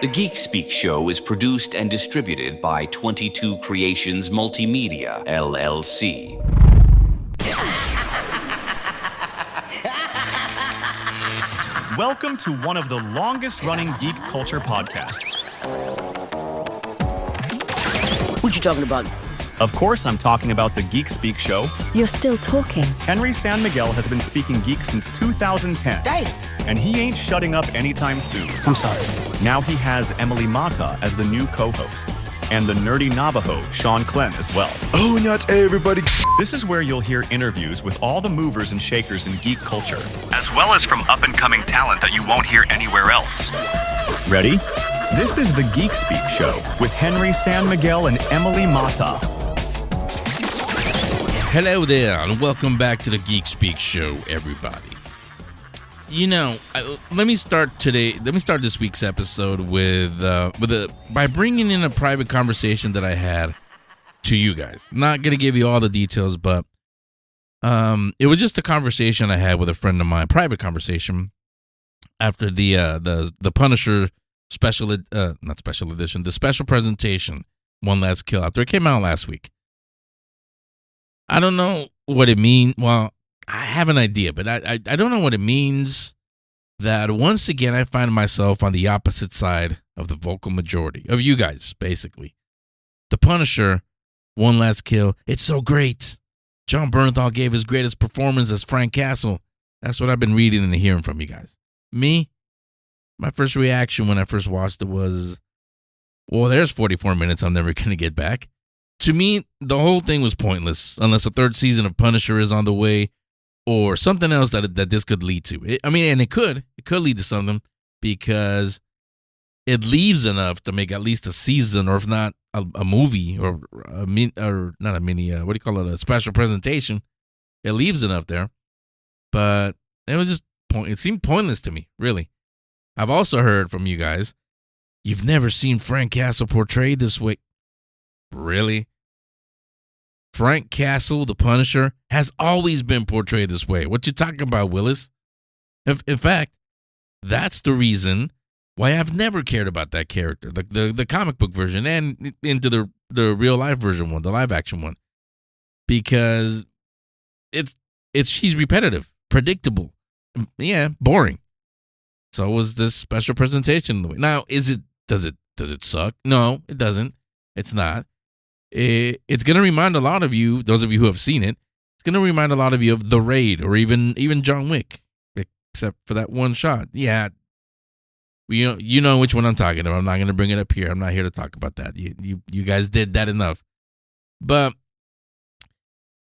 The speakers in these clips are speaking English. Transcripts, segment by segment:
The Geek Speak Show is produced and distributed by 22 Creations Multimedia, LLC. Welcome to one of the longest-running geek culture podcasts. What you talking about? Of course, I'm talking about the Geek Speak Show. You're still talking. Henry San Miguel has been speaking geek since 2010. Damn! And he ain't shutting up anytime soon. I'm sorry. Now he has Emily Mata as the new co-host. And the nerdy Navajo, Sean Clem, as well. Oh, not everybody. This is where you'll hear interviews with all the movers and shakers in geek culture, as well as from up-and-coming talent that you won't hear anywhere else. Ready? This is the Geek Speak Show with Henry San Miguel and Emily Mata. Hello there, and welcome back to the Geek Speak Show, everybody. You know, let me start this week's episode by bringing in a private conversation that I had to you guys. Not gonna give you all the details, but it was just a conversation I had with a friend of mine, private conversation, after the Punisher not special edition, the special presentation, One Last Kill, after it came out last week. I don't know what it means. Well, I have an idea, but I don't know what it means that once again I find myself on the opposite side of the vocal majority of you guys, basically. The Punisher, One Last Kill, it's so great. John Bernthal gave his greatest performance as Frank Castle. That's what I've been reading and hearing from you guys. Me, my first reaction when I first watched it was, well, there's 44 minutes I'm never going to get back. To me, the whole thing was pointless unless a third season of Punisher is on the way or something else that this could lead to. It could lead to something because it leaves enough to make at least a season, or if not a movie or not a mini, a special presentation. It leaves enough there, but it was just it seemed pointless to me, really. I've also heard from you guys, you've never seen Frank Castle portrayed this way. Really? Frank Castle, the Punisher, has always been portrayed this way. What you talking about, Willis? In fact, that's the reason why I've never cared about that character, the comic book version and into the real life version one, the live action one, because she's repetitive, predictable, boring. So was this special presentation. Now, does it suck? No, it doesn't. It's not. It's going to remind a lot of you, those of you who have seen it, it's going to remind a lot of you of The Raid or even John Wick, except for that one shot. Yeah, you know which one I'm talking about. I'm not going to bring it up here. I'm not here to talk about that. You guys did that enough. But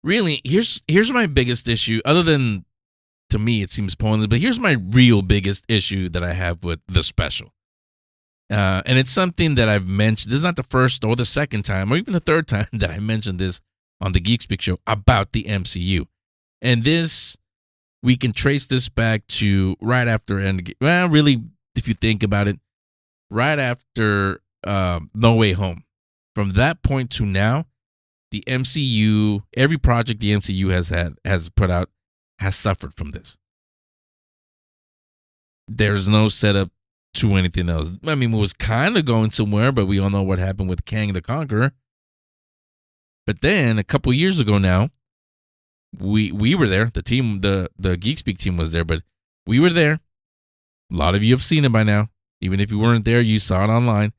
really, here's my biggest issue, other than, to me, it seems pointless, but here's my real biggest issue that I have with the special. And it's something that I've mentioned. This is not the first or the second time or even the third time that I mentioned this on the Geek Speak Show about the MCU. And we can trace this back to right after really, if you think about it, right after No Way Home. From that point to now, the MCU, every project the MCU has put out has suffered from this. There's no setup to anything else. I mean, it was kind of going somewhere, but we all know what happened with Kang the Conqueror. But then a couple years ago now, we were there. The team, the Geek Speak team was there, but we were there. A lot of you have seen it by now. Even if you weren't there, you saw it online.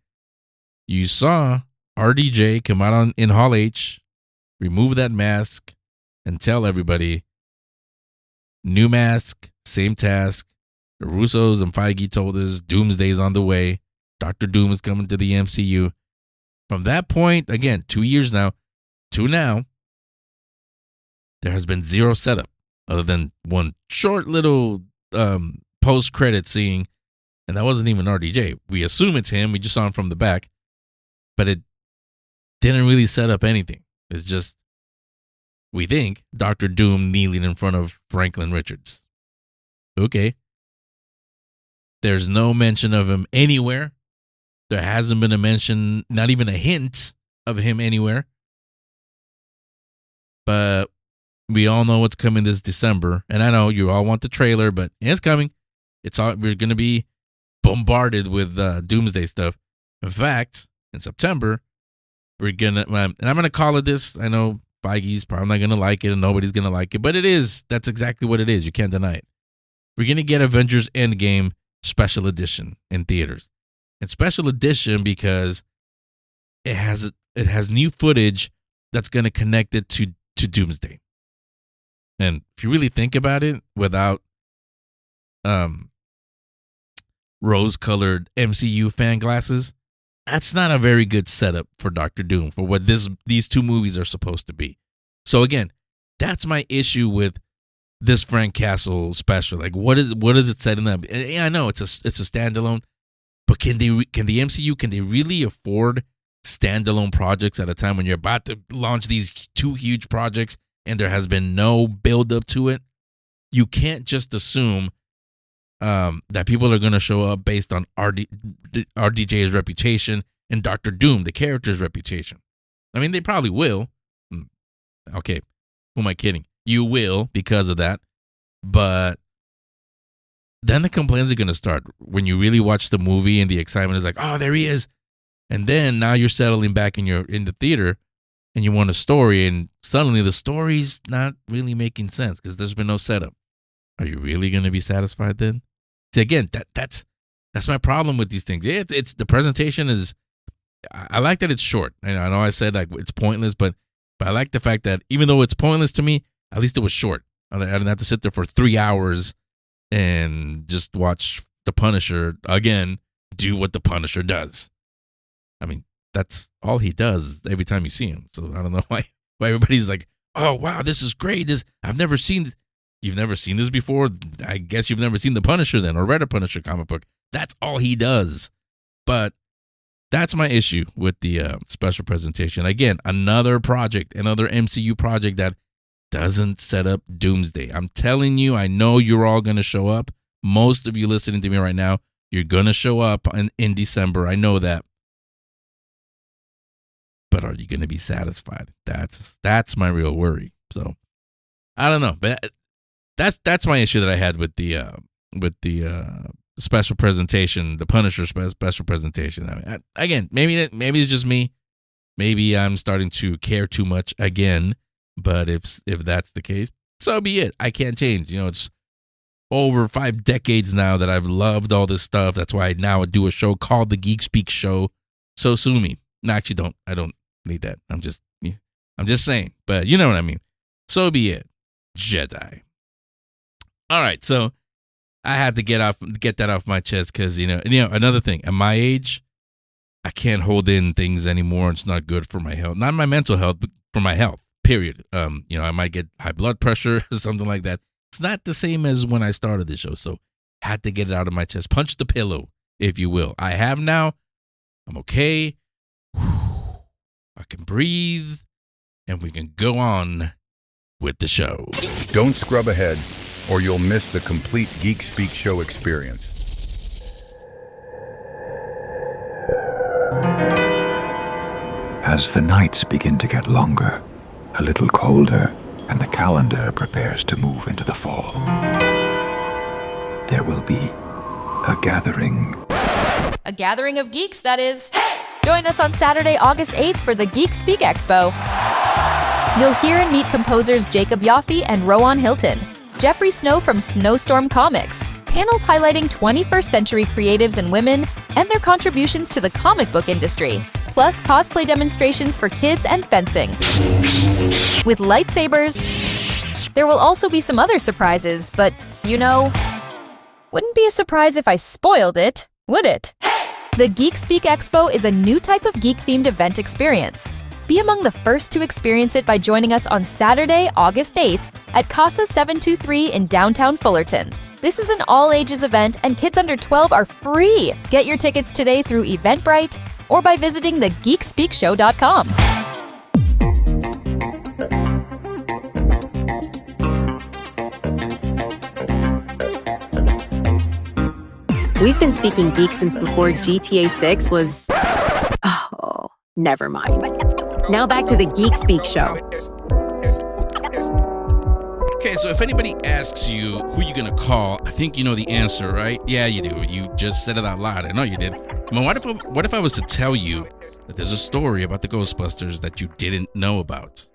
You saw RDJ come out in Hall H, remove that mask, and tell everybody, new mask, same task. The Russos and Feige told us Doomsday's on the way. Dr. Doom is coming to the MCU. From that point, again, 2 years now, to now, there has been zero setup other than one short little post-credit scene, and that wasn't even RDJ. We assume it's him. We just saw him from the back, but it didn't really set up anything. It's just, we think, Dr. Doom kneeling in front of Franklin Richards. Okay. There's no mention of him anywhere. There hasn't been a mention, not even a hint of him anywhere. But we all know what's coming this December. And I know you all want the trailer, but it's coming. We're going to be bombarded with Doomsday stuff. In fact, in September, we're gonna, and I'm gonna call it this. I know Feige's probably not gonna like it, and nobody's gonna like it, but it is. That's exactly what it is. You can't deny it. We're gonna get Avengers Endgame Special Edition in theaters, and Special Edition because it has new footage that's gonna connect it to Doomsday. And if you really think about it, without rose-colored MCU fan glasses, that's not a very good setup for Doctor Doom, for what these two movies are supposed to be. So again, that's my issue with this Frank Castle special. Like, what is it setting up? Yeah, I know it's a standalone, but can the MCU really afford standalone projects at a time when you're about to launch these two huge projects and there has been no build up to it? You can't just assume that people are going to show up based on RDJ's reputation and Doctor Doom, the character's reputation. I mean, they probably will. Okay, who am I kidding? You will because of that. But then the complaints are going to start when you really watch the movie and the excitement is like, oh, there he is. And then now you're settling back in the theater and you want a story, and suddenly the story's not really making sense because there's been no setup. Are you really going to be satisfied then? See, again, that's my problem with these things. It's the presentation is. I like that it's short. I know I said like it's pointless, but I like the fact that even though it's pointless to me, at least it was short. I didn't have to sit there for 3 hours and just watch the Punisher again do what the Punisher does. I mean, that's all he does every time you see him. So I don't know why everybody's like, oh wow, this is great. I've never seen. You've never seen this before? I guess you've never seen the Punisher then, or read a Punisher comic book. That's all he does. But that's my issue with the special presentation. Again, another MCU project that doesn't set up Doomsday. I'm telling you, I know you're all going to show up. Most of you listening to me right now, you're going to show up in December. I know that. But are you going to be satisfied? That's my real worry. So I don't know, but that's my issue that I had with the special presentation, the Punisher special presentation. I mean, again, maybe it's just me. Maybe I'm starting to care too much again. But if that's the case, so be it. I can't change. It's over 5 decades now that I've loved all this stuff. That's why I now do a show called the Geek Speak Show. So sue me. No, actually, I don't need that. I'm just saying. But you know what I mean. So be it. Jedi. All right, so I had to get that off my chest because another thing. At my age, I can't hold in things anymore. It's not good for my health, not my mental health, but for my health. Period. I might get high blood pressure or something like that. It's not the same as when I started the show, so had to get it out of my chest. Punch the pillow, if you will. I have now. I'm okay. I can breathe, and we can go on with the show. Don't scrub ahead, or you'll miss the complete Geek Speak Show experience. As the nights begin to get longer, a little colder, and the calendar prepares to move into the fall, there will be a gathering. A gathering of geeks, that is. Join us on Saturday, August 8th for the Geek Speak Expo. You'll hear and meet composers Jacob Yaffe and Rowan Hilton, Jeffrey Snow from Snowstorm Comics, panels highlighting 21st century creatives and women and their contributions to the comic book industry, plus cosplay demonstrations for kids and fencing. With lightsabers, there will also be some other surprises, but wouldn't be a surprise if I spoiled it, would it? The Geek Speak Expo is a new type of geek-themed event experience. Be among the first to experience it by joining us on Saturday, August 8th at Casa 723 in downtown Fullerton. This is an all-ages event and kids under 12 are free. Get your tickets today through Eventbrite or by visiting thegeekspeakshow.com. We've been speaking geek since before GTA 6 was... Oh, never mind. Now back to the Geek Speak Show. Okay, So if anybody asks you who you're going to call, I think you know the answer, right? Yeah, you do. You just said it out loud. I know you did. But what if I was to tell you that there's a story about the Ghostbusters that you didn't know about,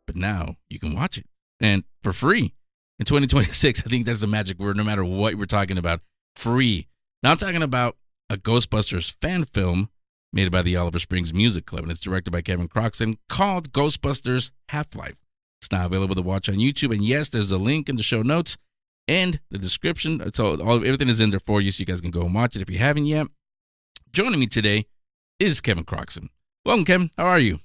but now you can watch it, and for free in 2026? I think that's the magic word. No matter what we're talking about, free. Now I'm talking about a Ghostbusters fan film made by the Oliver Springs Music Club, and it's directed by Kevin Croxton, called Ghostbusters Half-Life. It's now available to watch on YouTube, and yes, there's a link in the show notes and the description. So everything is in there for you, so you guys can go and watch it if you haven't yet. Joining me today is Kevin Croxton. Welcome, Kevin. How are you?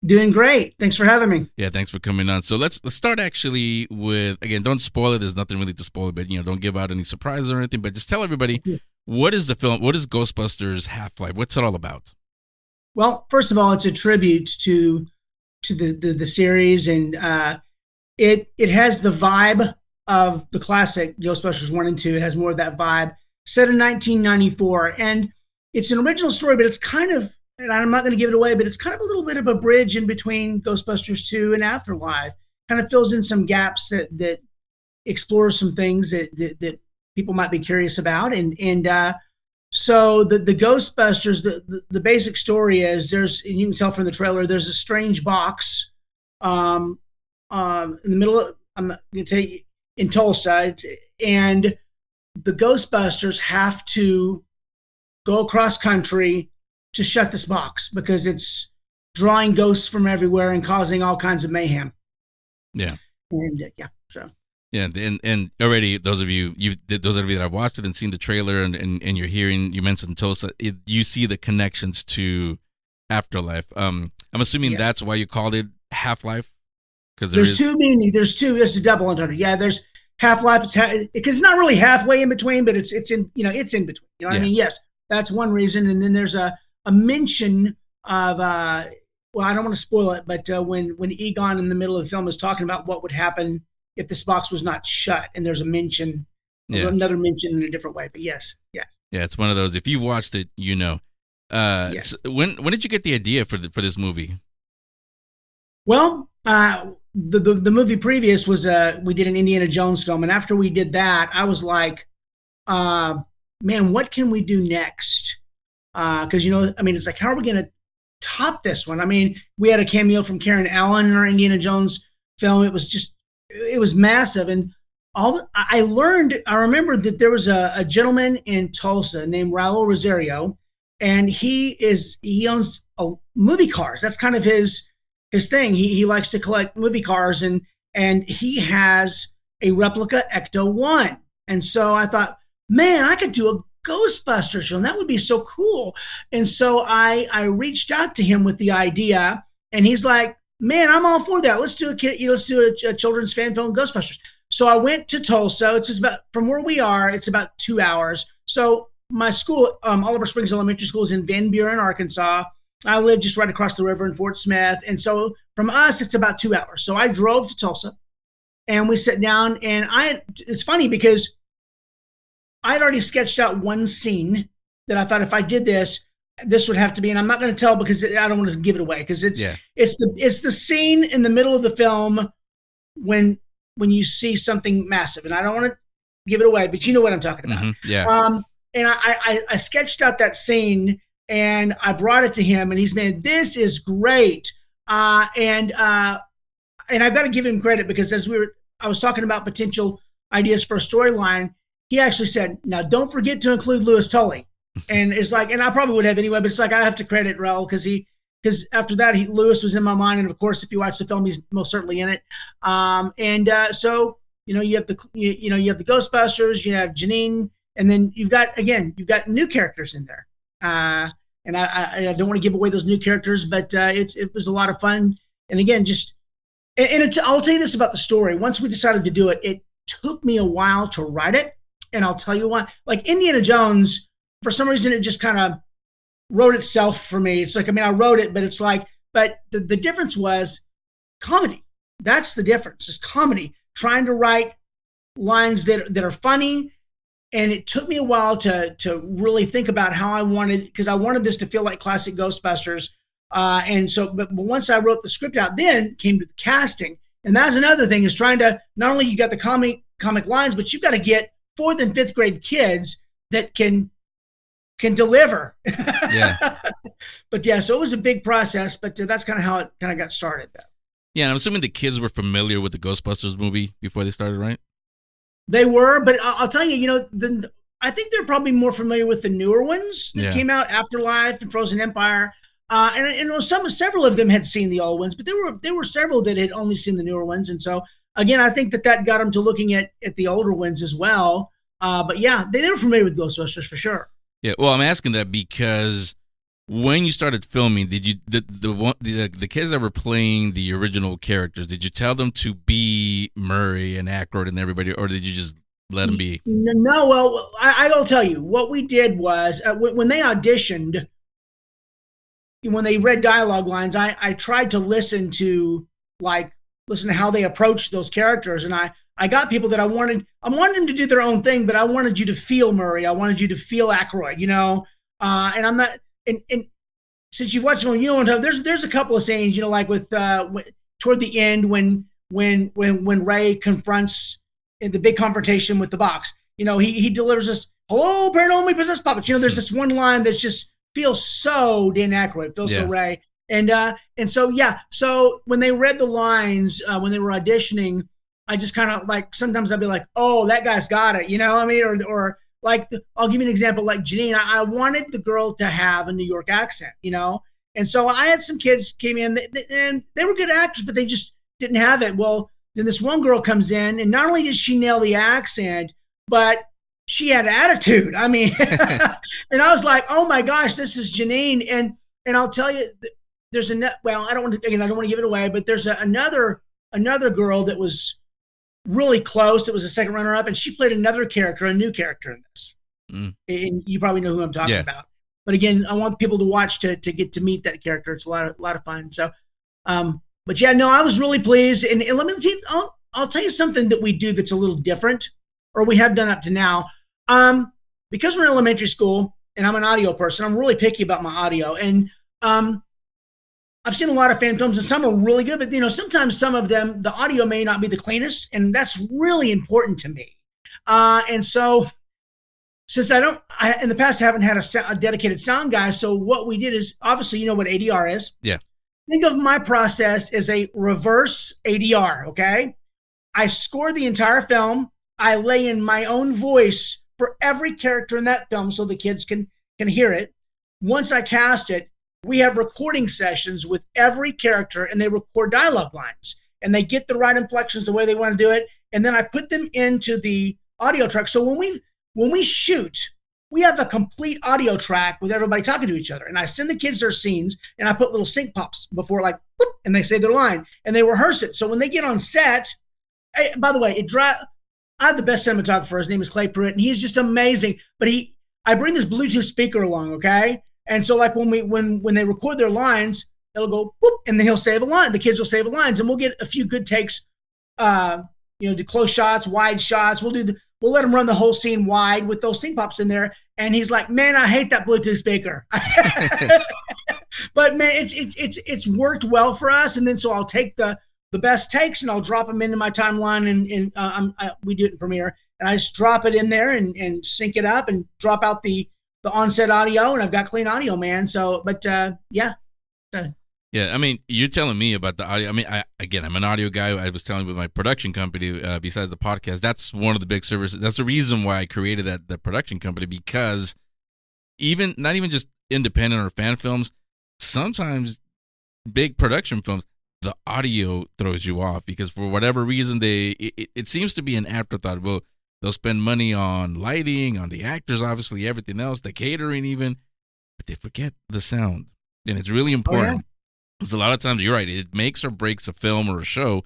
Doing great. Thanks for having me. Yeah, thanks for coming on. So let's start actually with, again, don't spoil it. There's nothing really to spoil, but don't give out any surprises or anything. But just tell everybody, what is the film? What is Ghostbusters Half-Life? What's it all about? Well, first of all, it's a tribute to the series, and it has the vibe of the classic Ghostbusters 1 and 2. It has more of that vibe. Set in 1994, and it's an original story, but it's kind of, and I'm not going to give it away, but it's kind of a little bit of a bridge in between Ghostbusters 2 and Afterlife. Kind of fills in some gaps that explores some things that people might be curious about, and so the Ghostbusters, the basic story is and you can tell from the trailer, there's a strange box in the middle of, I'm not going to tell you, in Tulsa, and the Ghostbusters have to go across country to shut this box because it's drawing ghosts from everywhere and causing all kinds of mayhem. Yeah. And so. Yeah, and already those of you that have watched it and seen the trailer and you're hearing, you mentioned Tulsa, you see the connections to Afterlife. I'm assuming that's why you called it Half-Life, because there's two meanings. There's two. It's a double entendre. Yeah, there's Half-Life. Because it's not really halfway in between, but it's in it's in between. You know what I mean? Yes, that's one reason. And then there's a mention of well, I don't want to spoil it, but when Egon in the middle of the film is talking about what would happen if this box was not shut, and there's a mention, another mention in a different way. But yes. Yeah, it's one of those. If you've watched it, you know. Yes. So when did you get the idea for this movie? Well, the movie previous was we did an Indiana Jones film, and after we did that, I was like, man, what can we do next? Because it's like, how are we going to top this one? I mean, we had a cameo from Karen Allen in our Indiana Jones film. It was massive, and I remember that there was a gentleman in Tulsa named Raul Rosario, and he owns movie cars. That's kind of his thing. He likes to collect movie cars, and he has a replica Ecto-1. And so I thought, man, I could do a Ghostbusters film. That would be so cool. And so I reached out to him with the idea, and he's like, man, I'm all for that. Let's do a children's fan film, Ghostbusters. So I went to Tulsa. It's about, from where we are, it's about 2 hours. So my school, Oliver Springs Elementary School, is in Van Buren, Arkansas. I live just right across the river in Fort Smith. And so from us, it's about 2 hours. So I drove to Tulsa, and we sat down, and it's funny because I had already sketched out one scene that I thought if I did this would have to be, and I'm not going to tell because I don't want to give it away, because it's the scene in the middle of the film when you see something massive, and I don't want to give it away, but you know what I'm talking about. Mm-hmm. Yeah. And I sketched out that scene, and I brought it to him, and he's, man, this is great. And I've got to give him credit, because I was talking about potential ideas for a storyline. He actually said, now don't forget to include Louis Tully. And it's like, and I probably would have anyway, but it's like, I have to credit Raul, because after that, Louis was in my mind. And of course, if you watch the film, he's most certainly in it. So, you have the Ghostbusters, you have Janine, and then you've got new characters in there. And I don't want to give away those new characters, but it was a lot of fun. And again, I'll tell you this about the story. Once we decided to do it, it took me a while to write it. And I'll tell you why. Like Indiana Jones, for some reason, it just kind of wrote itself for me. It's like, I wrote it, but it's like, but the difference was comedy. That's the difference, is comedy. Trying to write lines that are funny. And it took me a while to really think about how I wanted, because I wanted this to feel like classic Ghostbusters. But once I wrote the script out, then came to the casting. And that's another thing, is trying to, not only you got the comic lines, but you've got to get 4th and 5th grade kids that can deliver. Yeah. But yeah, so it was a big process, but that's kind of how it kind of got started though. Yeah, and I'm assuming the kids were familiar with the Ghostbusters movie before they started, right? They were, but I'll tell you, I think they're probably more familiar with the newer ones that came out, Afterlife and Frozen Empire. And several of them had seen the old ones, but there were several that had only seen the newer ones. And so, again, I think that got them to looking at the older ones as well. But yeah, they were familiar with Ghostbusters for sure. Yeah, well, I'm asking that because when you started filming, did you the kids that were playing the original characters, did you tell them to be Murray and Aykroyd and everybody, or did you just let them be? No, well, I will tell you what we did was when they auditioned. When they read dialogue lines, I tried to listen to how they approached those characters. And I got people that I wanted them to do their own thing, but I wanted you to feel Murray. I wanted you to feel Aykroyd, and I'm not, and since you've watched them, there's a couple of scenes, like with, toward the end, when Ray confronts in the big confrontation with the box, he delivers this, "Hello, paranormally possessed puppets." There's this one line that's just, feels so Dan Aykroyd, feels so Ray. And so, yeah. So when they read the lines, when they were auditioning, I just kind of sometimes I'd be like, "Oh, that guy's got it." Or I'll give you an example, like Janine, I wanted the girl to have a New York accent, And so I had some kids came in and they were good actors, but they just didn't have it. Well, then this one girl comes in and not only did she nail the accent, but she had attitude. I mean, and I was like, "Oh my gosh, this is Janine." And I'll tell you, there's I don't want to give it away, but there's another girl that was really close. It was a second runner up, and she played another character, a new character in this. And you probably know who I'm talking about. But again, I want people to watch to get to meet that character. It's a lot of fun. So, but yeah, no, I was really pleased. And let me I'll tell you something that we do that's a little different, or we have done up to now. Because we're in elementary school and I'm an audio person, I'm really picky about my audio. And I've seen a lot of fan films and some are really good, but sometimes some of them, the audio may not be the cleanest, and that's really important to me. And so since I in the past haven't had a dedicated sound guy, so what we did is, obviously you know what ADR is. Yeah. Think of my process as a reverse ADR, okay? I score the entire film. I lay in my own voice for every character in that film so the kids can hear it. Once I cast it, we have recording sessions with every character, and they record dialogue lines, and they get the right inflections the way they want to do it. And then I put them into the audio track. So when we shoot, we have a complete audio track with everybody talking to each other. And I send the kids their scenes, and I put little sync pops before, whoop, and they say their line, and they rehearse it. So when they get on set, by the way, I have the best cinematographer. His name is Clay Pruitt, and he's just amazing. But I bring this Bluetooth speaker along, okay? And so when they record their lines, it'll go whoop, and then he'll save a line. The kids will save the lines, and we'll get a few good takes. Do close shots, wide shots. We'll let them run the whole scene wide with those sync pops in there. And he's like, "Man, I hate that Bluetooth speaker." But man, it's worked well for us. And then so I'll take the best takes and I'll drop them into my timeline, and we do it in Premiere, and I just drop it in there and sync it up and drop out the onset audio, and I've got clean audio, man. So, but yeah. Yeah, I mean, you're telling me about the audio. I mean, I'm an audio guy. I was telling you with my production company, besides the podcast, that's one of the big services. That's the reason why I created that production company, because not even just independent or fan films, sometimes big production films, the audio throws you off because for whatever reason, it seems to be an afterthought. Well, they'll spend money on lighting, on the actors, obviously, everything else, the catering even, but they forget the sound. And it's really important. Oh, yeah. Because a lot of times, you're right, it makes or breaks a film or a show.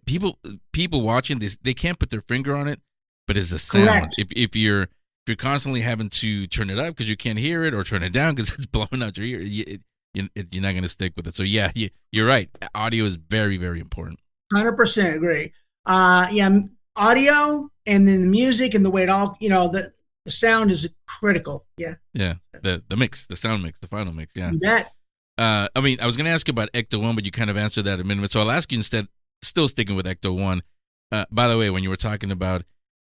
People watching this, they can't put their finger on it, but it's the sound. Correct. If you're constantly having to turn it up because you can't hear it, or turn it down because it's blowing out your ear, you're not going to stick with it. So yeah, you're right. Audio is very, very important. 100% agree. Audio, and then the music and the way it all, the sound is critical. Yeah. Yeah. The mix, the sound mix, the final mix. Yeah. You bet. I mean, I was going to ask you about Ecto-1, but you kind of answered that in a minute. So I'll ask you instead, still sticking with Ecto 1. By the way, when you were talking about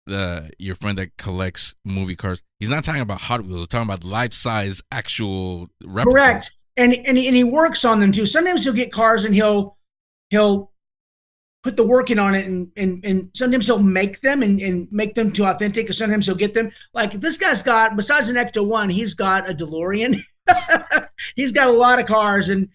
your friend that collects movie cars, he's not talking about Hot Wheels. He's talking about life-size actual replicas. Correct. And he works on them too. Sometimes he'll get cars and he'll put the work in on it, and sometimes he'll make them and make them too authentic, and sometimes he'll get them. Like this guy's got, besides an Ecto 1, he's got a DeLorean. He's got a lot of cars, and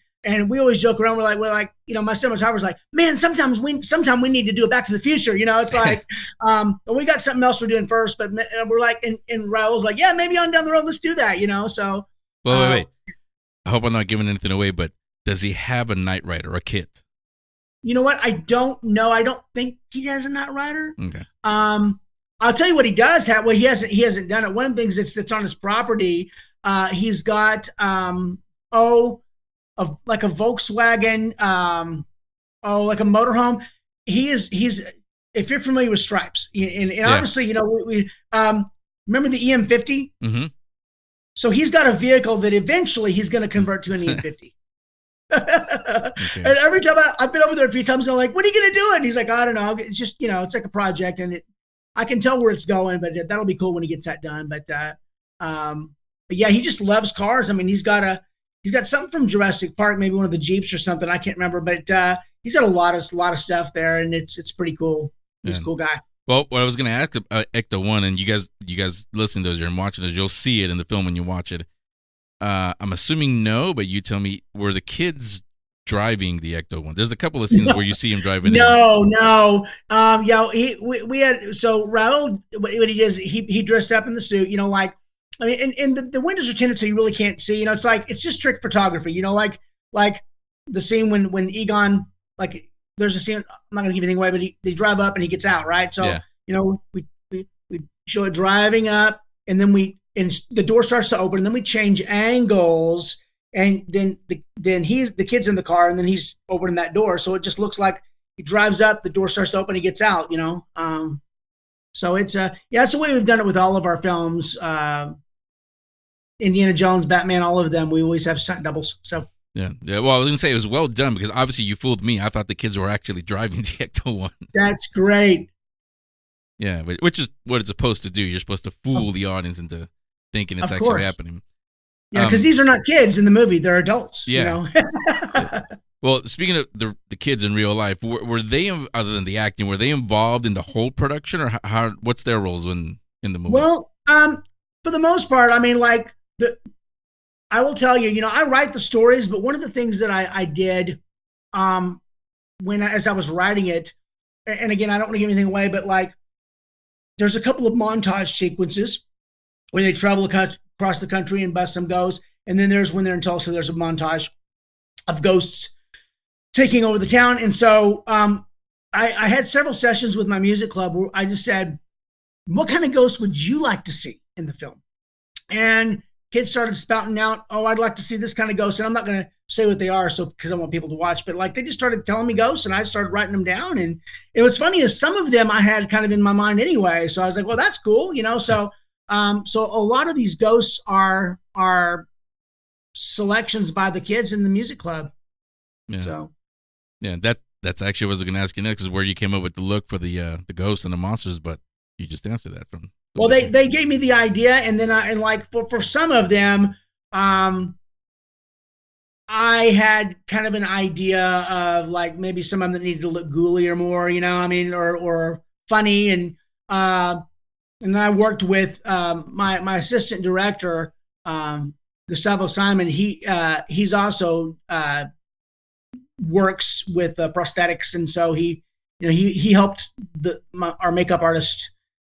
we always joke around. We're like, my cinematographer's like, man, sometime we need to do a Back to the Future. It's like, but we got something else we're doing first. But we're like, and Raul's like, yeah, maybe on down the road, let's do that. So. Well, wait. I hope I'm not giving anything away, but does he have a Knight Rider, a kit? You know what? I don't know. I don't think he has a Knight Rider. Okay. I'll tell you what he does have. Well, he hasn't done it. One of the things that's on his property, he's got like a Volkswagen, like a motorhome. He's if you're familiar with Stripes, and obviously, we remember the EM50. Mm-hmm. So he's got a vehicle that eventually he's going to convert to an EM50. Okay. And every time I've been over there a few times, I'm like, "When are you going to do it?" And he's like, "I don't know. It's just it's like a project, and I can tell where it's going, but that'll be cool when he gets that done." But yeah, he just loves cars. I mean, he's got something from Jurassic Park, maybe one of the Jeeps or something. I can't remember, but he's got a lot of stuff there, and it's pretty cool. He's a cool guy. Well, what I was going to ask Ecto 1, and you guys listen to those and watching those, you'll see it in the film when you watch it. I'm assuming no, but you tell me, were the kids driving the Ecto 1? There's a couple of scenes where you see him driving. No. We had, so Raul, what he does, he dressed up in the suit, and the windows are tinted so you really can't see. It's just trick photography. Like the scene when Egon, like there's a scene, I'm not going to give anything away, but they drive up and he gets out, right? So we show it driving up, and then the door starts to open, and then we change angles, and then the kid's in the car, and then he's opening that door, so it just looks like he drives up, the door starts to open, he gets out. So it's that's the way we've done it with all of our films. Indiana Jones, Batman, all of them, we always have stunt doubles. So yeah. Well, I was gonna say it was well done, because obviously you fooled me. I thought the kids were actually driving the Ecto 1. That's great. Yeah, which is what it's supposed to do. You're supposed to fool the audience into thinking it's actually happening. Yeah, because these are not kids in the movie; they're adults. Yeah. Yeah. Well, speaking of the kids in real life, were they, other than the acting, were they involved in the whole production, or how? What's their roles in the movie? Well, for the most part, I mean, I will tell you, I write the stories, but one of the things that I did, as I was writing it, and again, I don't want to give anything away, but there's a couple of montage sequences where they travel across the country and bust some ghosts. And then there's when they're in Tulsa, there's a montage of ghosts taking over the town. And so I had several sessions with my music club where I just said, what kind of ghosts would you like to see in the film? And kids started spouting out, oh, I'd like to see this kind of ghost. And I'm not going to say what they are, because I want people to watch, but they just started telling me ghosts, and I started writing them down. And it was funny, is some of them I had kind of in my mind anyway. So I was like, well, that's cool. So a lot of these ghosts are selections by the kids in the music club. Yeah. So yeah, that's actually what I was going to ask you next, is where you came up with the look for the ghosts and the monsters, but you just answered that from. Well, they gave me the idea, and then for some of them, I had kind of an idea of maybe some of them that needed to look ghouly or more, or funny. And I worked with my assistant director, Gustavo Simon. He's also works with prosthetics, and so he helped our makeup artist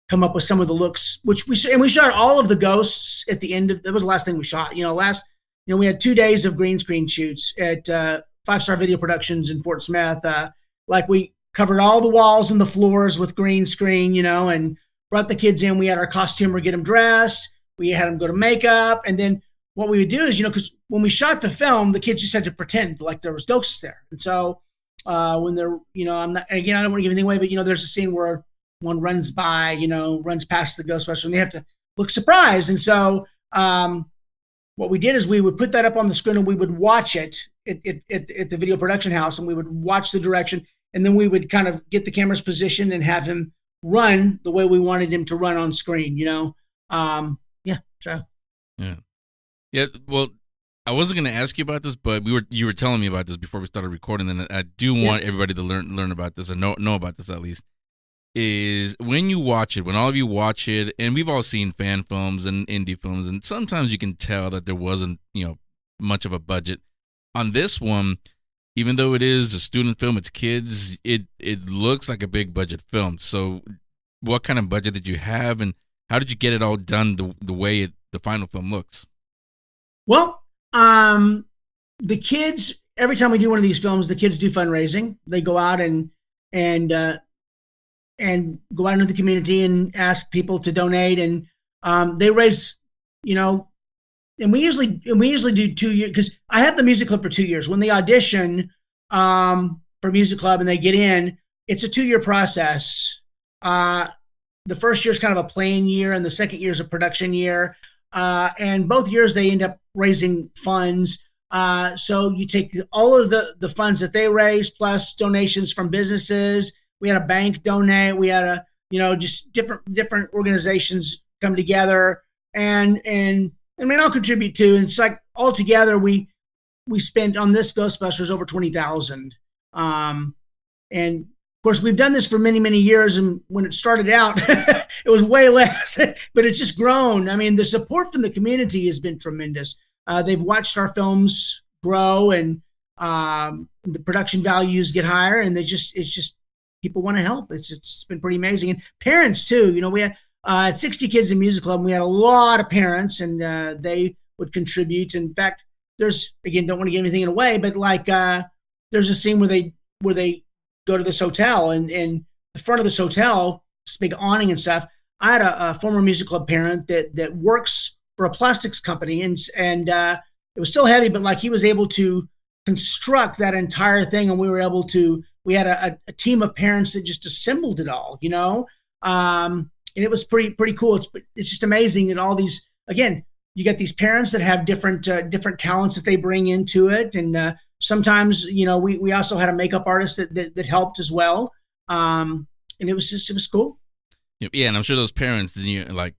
come up with some of the looks, which we shot all of the ghosts at the end of. That was the last thing we shot. We had 2 days of green screen shoots at 5-Star Video Productions in Fort Smith. We covered all the walls and the floors with green screen, and brought the kids in. We had our costumer get them dressed. We had them go to makeup. And then what we would do is, because when we shot the film, the kids just had to pretend like there was ghosts there. And so when they're, I don't want to give anything away, but, there's a scene where one runs by, runs past the Ghostbusters, and they have to look surprised. And so what we did is we would put that up on the screen, and we would watch it at the video production house, and we would watch the direction. and then we would kind of get the cameras positioned and have him run the way we wanted him to run on screen, Yeah. Well, I wasn't going to ask you about this, but you were telling me about this before we started recording, and I do want everybody to learn about this and know about this at least. Is when you watch it, when all of you watch it, and we've all seen fan films and indie films, and sometimes you can tell that there wasn't, much of a budget. On this one, even though it is a student film, it's kids, it looks like a big budget film. So what kind of budget did you have, and how did you get it all done the way the final film looks? Well, the kids, every time we do one of these films, the kids do fundraising. They go out and go out into the community and ask people to donate, and they raise, and we usually do 2 years, because I have the music club for 2 years. When they audition for music club and they get in, it's a 2-year process. The first year is kind of a playing year, and the second year is a production year. And both years they end up raising funds. So you take all of the funds that they raise plus donations from businesses. We had a bank donate. We had just different organizations come together and I'll contribute too. And it's like all together we spent on this Ghostbusters over $20,000. And of course we've done this for many, many years. And when it started out, it was way less, but it's just grown. I mean, the support from the community has been tremendous. They've watched our films grow, and the production values get higher, and it's just people want to help. It's been pretty amazing. And parents too, we had 60 kids in music club, and we had a lot of parents, and they would contribute. In fact, there's, again, don't want to give anything away, but there's a scene where they go to this hotel, and the front of this hotel, this big awning and stuff. I had a former music club parent that works for a plastics company, and it was still heavy, but he was able to construct that entire thing, and we had a team of parents that just assembled it all, and it was pretty cool. It's just amazing that all these, again, you get these parents that have different talents that they bring into it, and sometimes we also had a makeup artist that helped as well, and it was cool. Yeah, and I'm sure those parents, like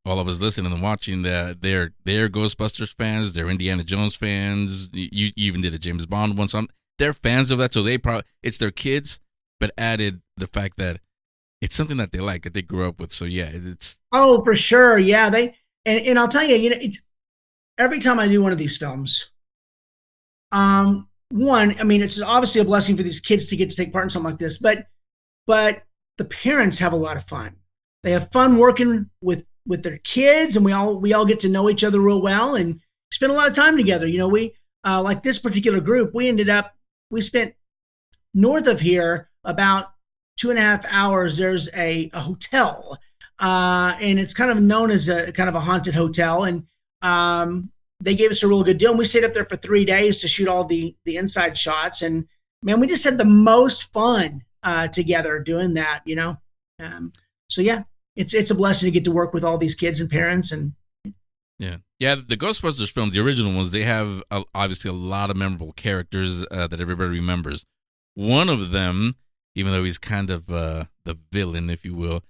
all of us listening and watching, that they're Ghostbusters fans, they're Indiana Jones fans. You even did a James Bond one, so they're fans of that. So they it's their kids, but added the fact that it's something that they like, that they grew up with. So yeah, it's for sure. Yeah, and I'll tell you, it's every time I do one of these films. One, I mean, it's obviously a blessing for these kids to get to take part in something like this, but the parents have a lot of fun. They have fun working with their kids, and we all get to know each other real well and spend a lot of time together. We like this particular group, we spent north of here about 2.5 hours. There's a hotel, and it's kind of known as a kind of a haunted hotel, and they gave us a real good deal. And we stayed up there for 3 days to shoot all the inside shots, and man, we just had the most fun together doing that. So yeah, it's a blessing to get to work with all these kids and parents. And yeah, the Ghostbusters films, the original ones, they have obviously a lot of memorable characters that everybody remembers. One of them, even though he's kind of the villain, if you will,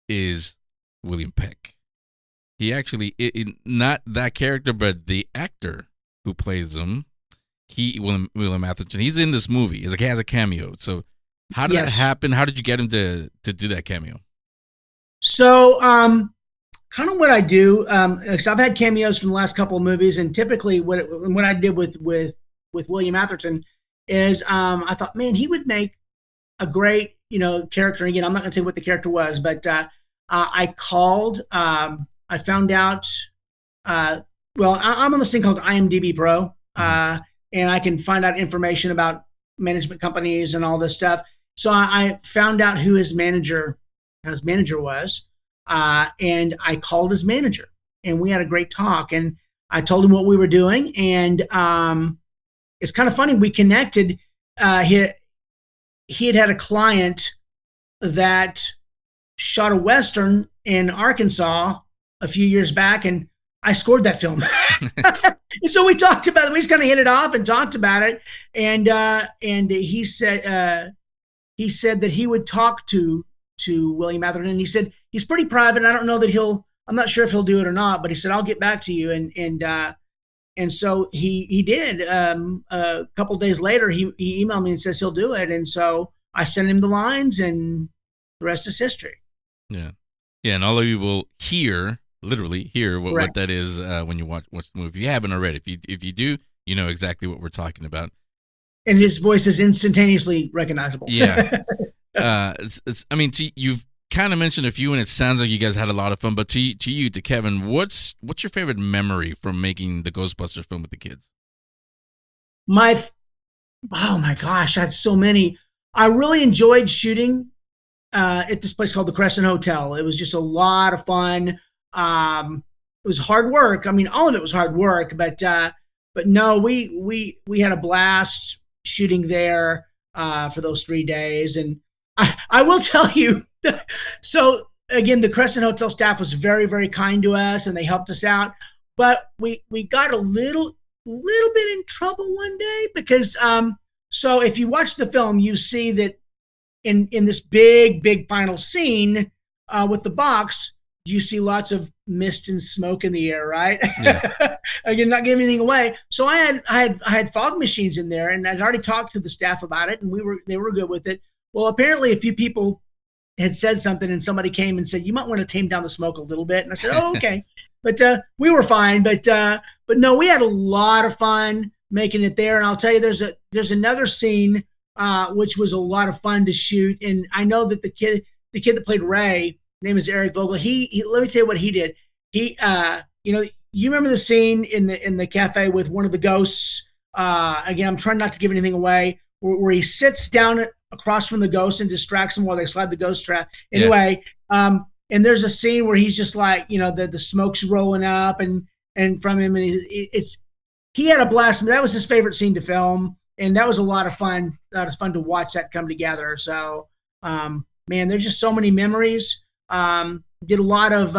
is William Peck. He actually, not that character, but the actor who plays him, William Atherton, he's in this movie. He has a cameo. So how did that happen? How did you get him to do that cameo? So, kind of what I do, so I've had cameos from the last couple of movies, and typically what I did with William Atherton is I thought, man, he would make a great, character. And again, I'm not going to tell you what the character was, but I called, I found out, I'm on this thing called IMDb Pro, and I can find out information about management companies and all this stuff. So I found out who his manager was, and I called his manager, and we had a great talk, and I told him what we were doing, and it's kind of funny. We connected. He had a client that shot a Western in Arkansas a few years back, and I scored that film. And so we talked about it. We just kind of hit it off and talked about it. And he said, he said that he would talk to William Atherton. And he said he's pretty private. I don't know that I'm not sure if he'll do it or not, but he said I'll get back to you. And so he did. A couple of days later, he emailed me and says he'll do it. And so I sent him the lines, and the rest is history. Yeah, and all of you will literally hear what that is when you watch the movie. If you haven't already, if you do, you know exactly what we're talking about. And his voice is instantaneously recognizable. Yeah. You've kind of mentioned a few, and it sounds like you guys had a lot of fun. But to Kevin, what's your favorite memory from making the Ghostbusters film with the kids? Oh my gosh, I had so many. I really enjoyed shooting at this place called the Crescent Hotel. It was just a lot of fun. It was hard work. I mean, all of it was hard work, but no, we had a blast shooting there for those 3 days. And I will tell you, so again, the Crescent Hotel staff was very, very kind to us, and they helped us out. But we got a little bit in trouble one day because so if you watch the film, you see that in this big final scene with the box, you see lots of mist and smoke in the air, right? Yeah. Again, not giving anything away. So I had fog machines in there, and I'd already talked to the staff about it, and they were good with it. Well, apparently a few people had said something, and somebody came and said, you might want to tame down the smoke a little bit. And I said, oh, okay. But we were fine. But no, we had a lot of fun making it there. And I'll tell you, there's another scene which was a lot of fun to shoot. And I know that the kid that played Ray, his name is Eric Vogel. He let me tell you what he did. He you remember the scene in the cafe with one of the ghosts? Again, I'm trying not to give anything away. Where he sits down across from the ghost and distracts him while they slide the ghost trap. Anyway, and there's a scene where he's just like, the smoke's rolling up and from him, and he had a blast. That was his favorite scene to film, and that was a lot of fun. That was fun to watch that come together. So, man, there's just so many memories. Did a lot of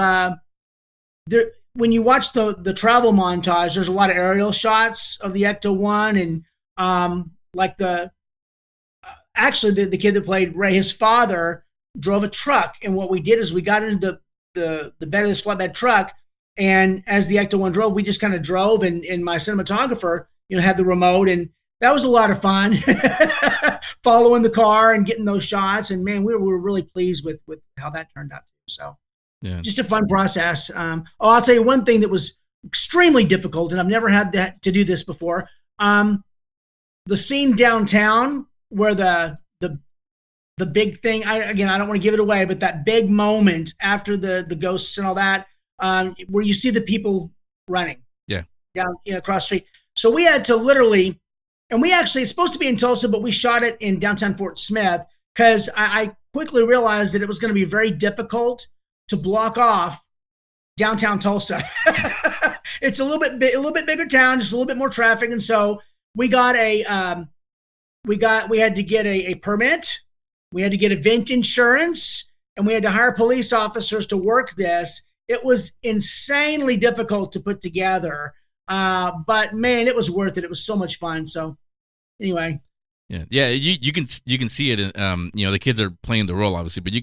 when you watch the travel montage, there's a lot of aerial shots of the Ecto-1, and like actually the kid that played Ray, his father drove a truck, and what we did is we got into the bed of this flatbed truck, and as the Ecto-1 drove, we just kind of drove, and my cinematographer had the remote, and that was a lot of fun following the car and getting those shots. And man, we were really pleased with how that turned out. So yeah, just a fun process. I'll tell you one thing that was extremely difficult, and I've never had to do this before. The scene downtown where the big thing, I don't want to give it away, but that big moment after the ghosts and all that, where you see the people running down across the street. So we had to literally, and it's supposed to be in Tulsa, but we shot it in downtown Fort Smith because I quickly realized that it was going to be very difficult to block off downtown Tulsa. It's a little bit bigger town, just a little bit more traffic, and so we got we had to get a permit, we had to get event insurance, and we had to hire police officers to work this. It was insanely difficult to put together, but man, it was worth it. It was so much fun. So anyway, yeah, you can see it. The kids are playing the role obviously, but you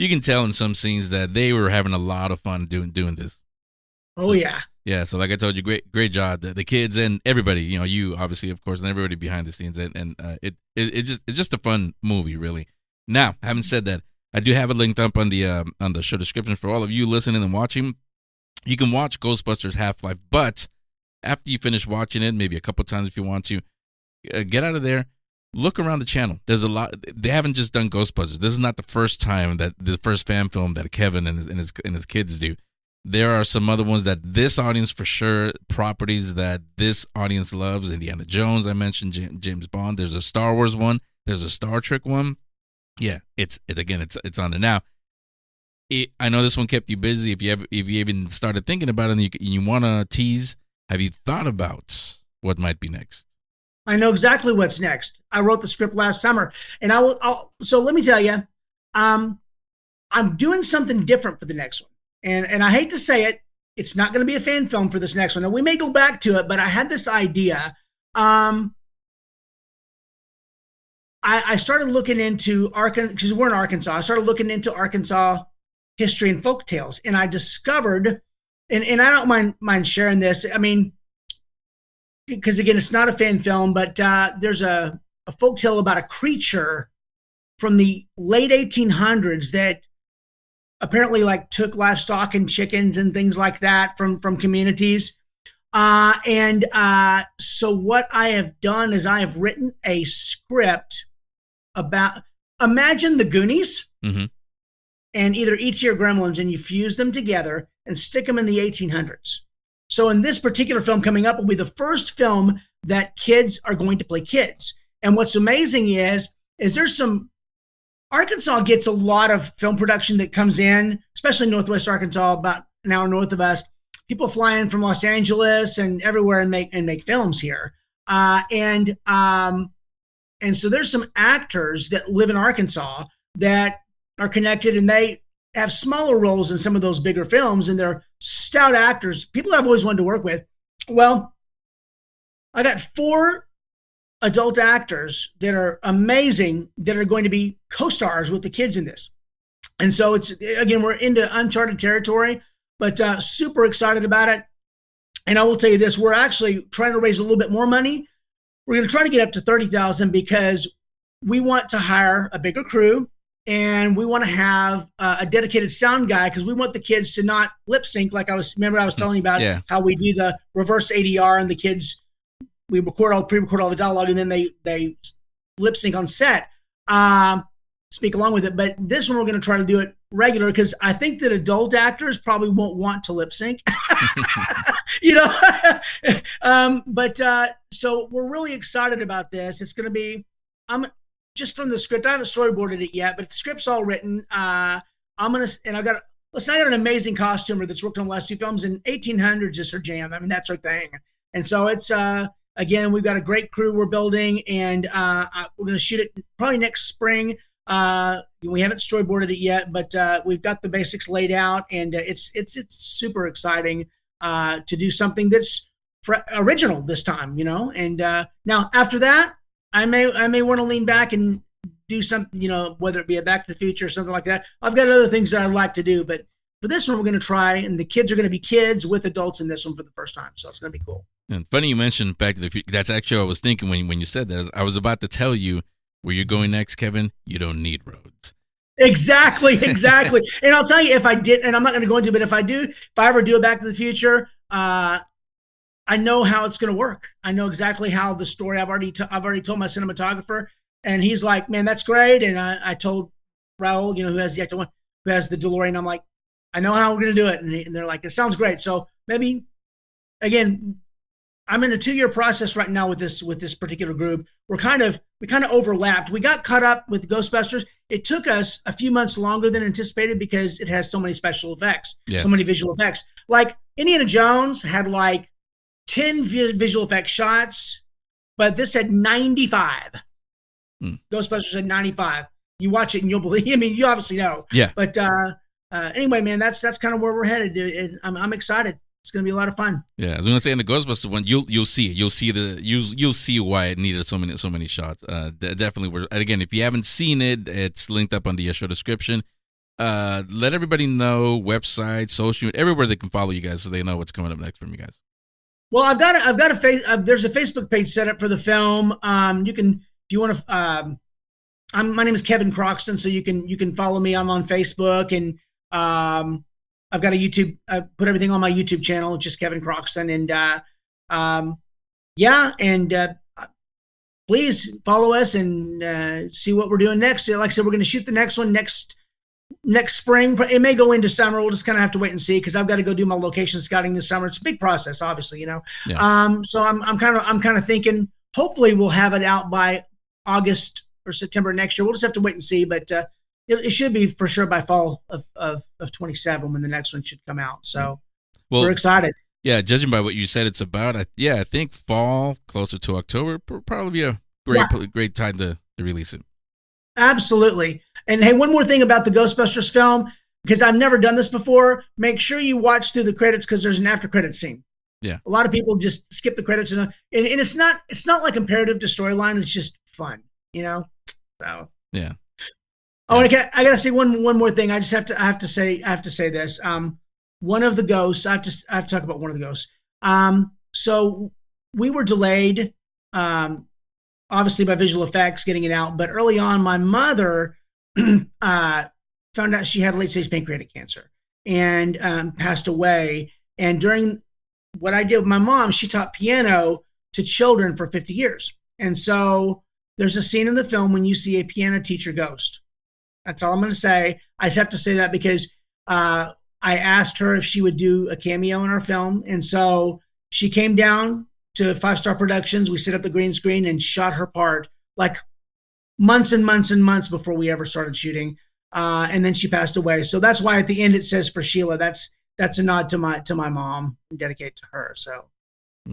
can tell in some scenes that they were having a lot of fun doing this. Oh, so, yeah. Yeah, so like I told you, great job. The kids and everybody, you obviously, of course, and everybody behind the scenes, and it's just a fun movie, really. Now, having said that, I do have it linked up on the show description for all of you listening and watching. You can watch Ghostbusters Half-Life, but after you finish watching it, maybe a couple times if you want to, get out of there. Look around the channel. There's a lot. They haven't just done Ghostbusters. This is not the first time the first fan film that Kevin and his kids do. There are some other ones that this audience for sure, properties that this audience loves. Indiana Jones, I mentioned, James Bond. There's a Star Wars one. There's a Star Trek one. Yeah, it's on there now. I know this one kept you busy. If you even started thinking about it and you want to tease, have you thought about what might be next? I know exactly what's next. I wrote the script last summer, and so let me tell you, I'm doing something different for the next one. And I hate to say it, it's not going to be a fan film for this next one. Now, we may go back to it, but I had this idea. I I started looking into Arkansas, because we're in Arkansas. I started looking into Arkansas history and folk tales, and I discovered, and I don't mind sharing this. I mean, because again, it's not a fan film, but there's a folk tale about a creature from the late 1800s that apparently like took livestock and chickens and things like that from communities. So what I have done is I have written a script about, imagine the Goonies and either E.T. or Gremlins, and you fuse them together and stick them in the 1800s. So in this particular film coming up will be the first film that kids are going to play kids. And what's amazing is there's some, Arkansas gets a lot of film production that comes in, especially Northwest Arkansas, about an hour north of us. People fly in from Los Angeles and everywhere and make films here. And so there's some actors that live in Arkansas that are connected, and they have smaller roles in some of those bigger films, and they're stout actors, people that I've always wanted to work with. Well, I got 4 adult actors that are amazing that are going to be co-stars with the kids in this. And so it's, again, we're into uncharted territory, but super excited about it. And I will tell you this, we're actually trying to raise a little bit more money. We're going to try to get up to $30,000 because we want to hire a bigger crew, and we want to have a dedicated sound guy, because we want the kids to not lip sync. Like I was telling you about how we do the reverse ADR, and the kids, we pre-record all the dialogue, and then they lip sync on set, speak along with it. But this one, we're going to try to do it regular, because I think that adult actors probably won't want to lip sync, so we're really excited about this. It's going to be, just from the script, I haven't storyboarded it yet, but the script's all written. I got an amazing costumer that's worked on the last 2 films, and 1800s is her jam. I mean, that's her thing. And so it's, again, we've got a great crew we're building, and we're going to shoot it probably next spring. We haven't storyboarded it yet, but we've got the basics laid out, and it's super exciting to do something that's original this time, And now after that, I may want to lean back and do something, whether it be a Back to the Future or something like that. I've got other things that I'd like to do, but for this one, we're going to try, and the kids are going to be kids with adults in this one for the first time, so it's going to be cool. And funny you mentioned Back to the Future. That's actually what I was thinking when you said that. I was about to tell you where you're going next, Kevin. You don't need roads. Exactly. And I'll tell you, if I did, and I'm not going to go into it, but if I ever do a Back to the Future, I know how it's going to work. I know exactly how the story. I've already told my cinematographer, and he's like, "Man, that's great." And I told Raul, who has the actor one, who has the DeLorean. I'm like, "I know how we're going to do it," and they're like, "It sounds great." So maybe, again, I'm in a 2-year process right now with this particular group. We kind of overlapped. We got caught up with Ghostbusters. It took us a few months longer than anticipated because it has so many special effects, so many visual effects. Like Indiana Jones had like 10 visual effect shots, but this had 95. Ghostbusters had 95. You watch it and you'll believe. I mean, you obviously know. Yeah. But anyway, man, that's kind of where we're headed. And I'm excited. It's going to be a lot of fun. Yeah, I was going to say in the Ghostbusters one, you'll see it. You'll see why it needed so many shots. Definitely. And again, if you haven't seen it, it's linked up on the show description. Let everybody know, website, social, everywhere they can follow you guys, so they know what's coming up next from you guys. Well, there's a Facebook page set up for the film. You can, if you want to, my name is Kevin Croxton, so you can follow me. I'm on Facebook, and I've got a YouTube. I put everything on my YouTube channel, just Kevin Croxton, and please follow us and see what we're doing next. Like I said, we're going to shoot the next one next spring. It may go into summer. We'll just kind of have to wait and see, because I've got to go do my location scouting this summer. It's a big process, obviously, Yeah. So I'm kind of thinking hopefully we'll have it out by August or September next year. We'll just have to wait and see, but it should be for sure by fall of 27 when the next one should come out. So we're excited. Yeah, judging by what you said it's about, I think fall, closer to October, probably be a great time to release it. Absolutely. And hey, one more thing about the Ghostbusters film, because I've never done this before, make sure you watch through the credits, because there's an after credit scene. Yeah. A lot of people just skip the credits, and it's not like imperative to storyline. It's just fun, So Yeah. Oh, and I gotta say one more thing. I have to say this. One of the ghosts. I have to talk about one of the ghosts. So we were delayed, obviously by visual effects getting it out. But early on, my mother found out she had late stage pancreatic cancer and passed away. And during what I did with my mom, she taught piano to children for 50 years. And so there's a scene in the film when you see a piano teacher ghost. That's all I'm going to say. I just have to say that because I asked her if she would do a cameo in our film. And so she came down to 5 Star Productions. We set up the green screen and shot her part like months and months and months before we ever started shooting. And then she passed away. So that's why at the end it says for Sheila. That's a nod to my mom and dedicate to her. So.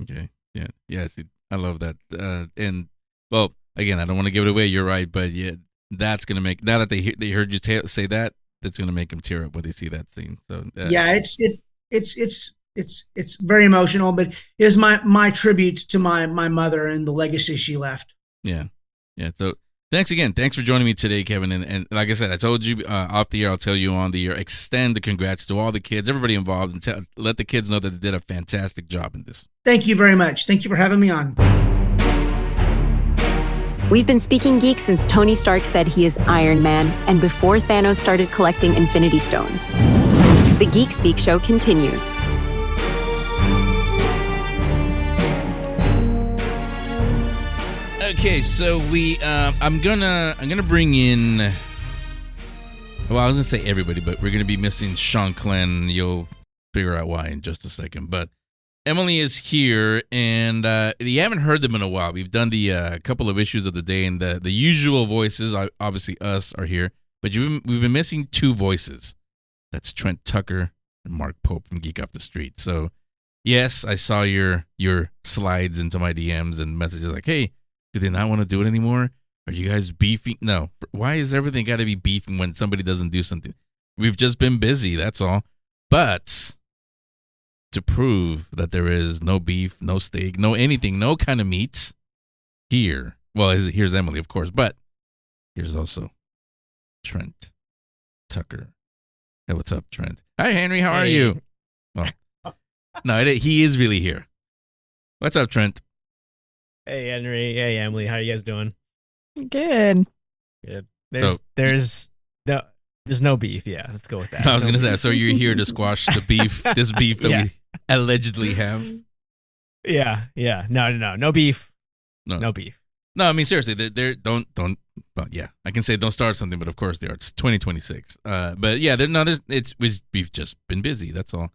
Okay. Yeah. Yeah. See, I love that. And well, again, I don't want to give it away. You're right. But yeah, that's going to make, now that they heard you say that, that's going to make them tear up when they see that scene. So yeah, it's very emotional, but it is my tribute to my mother and the legacy she left. Yeah. Yeah. So thanks again. Thanks for joining me today, Kevin. And like I said, I told you off the air, I'll tell you on the air, extend the congrats to all the kids, everybody involved, and let the kids know that they did a fantastic job in this. Thank you very much. Thank you for having me on. We've been speaking geek since Tony Stark said he is Iron Man and before Thanos started collecting Infinity Stones. The Geek Speak Show continues. Okay, so I'm gonna bring in. Well, I was gonna say everybody, but we're gonna be missing Sean Clenn. You'll figure out why in just a second. But Emily is here, and you haven't heard them in a while. We've done the couple of issues of the day, and the usual voices, obviously us, are here. But we've been missing 2 voices. That's Trent Tucker and Mark Pope from Geek Off the Street. So, yes, I saw your slides into my DMs and messages like, hey, do they not want to do it anymore? Are you guys beefing? No. Why is everything got to be beefing when somebody doesn't do something? We've just been busy, that's all. But to prove that there is no beef, no steak, no anything, no kind of meat here. Well, here's Emily, of course, but here's also Trent Tucker. Hey, what's up, Trent? Hi, Henry. How are you? Oh. No, he is really here. What's up, Trent? Hey, Henry. Hey, Emily. How are you guys doing? Good. Good. There's no beef. Yeah, let's go with that. I was going to say, so you're here to squash the beef, this beef that we allegedly have? Yeah. No beef. No beef. No, I mean, seriously, don't, well, yeah, I can say don't start something, but of course they are. It's 2026. But yeah, we've just been busy. That's all.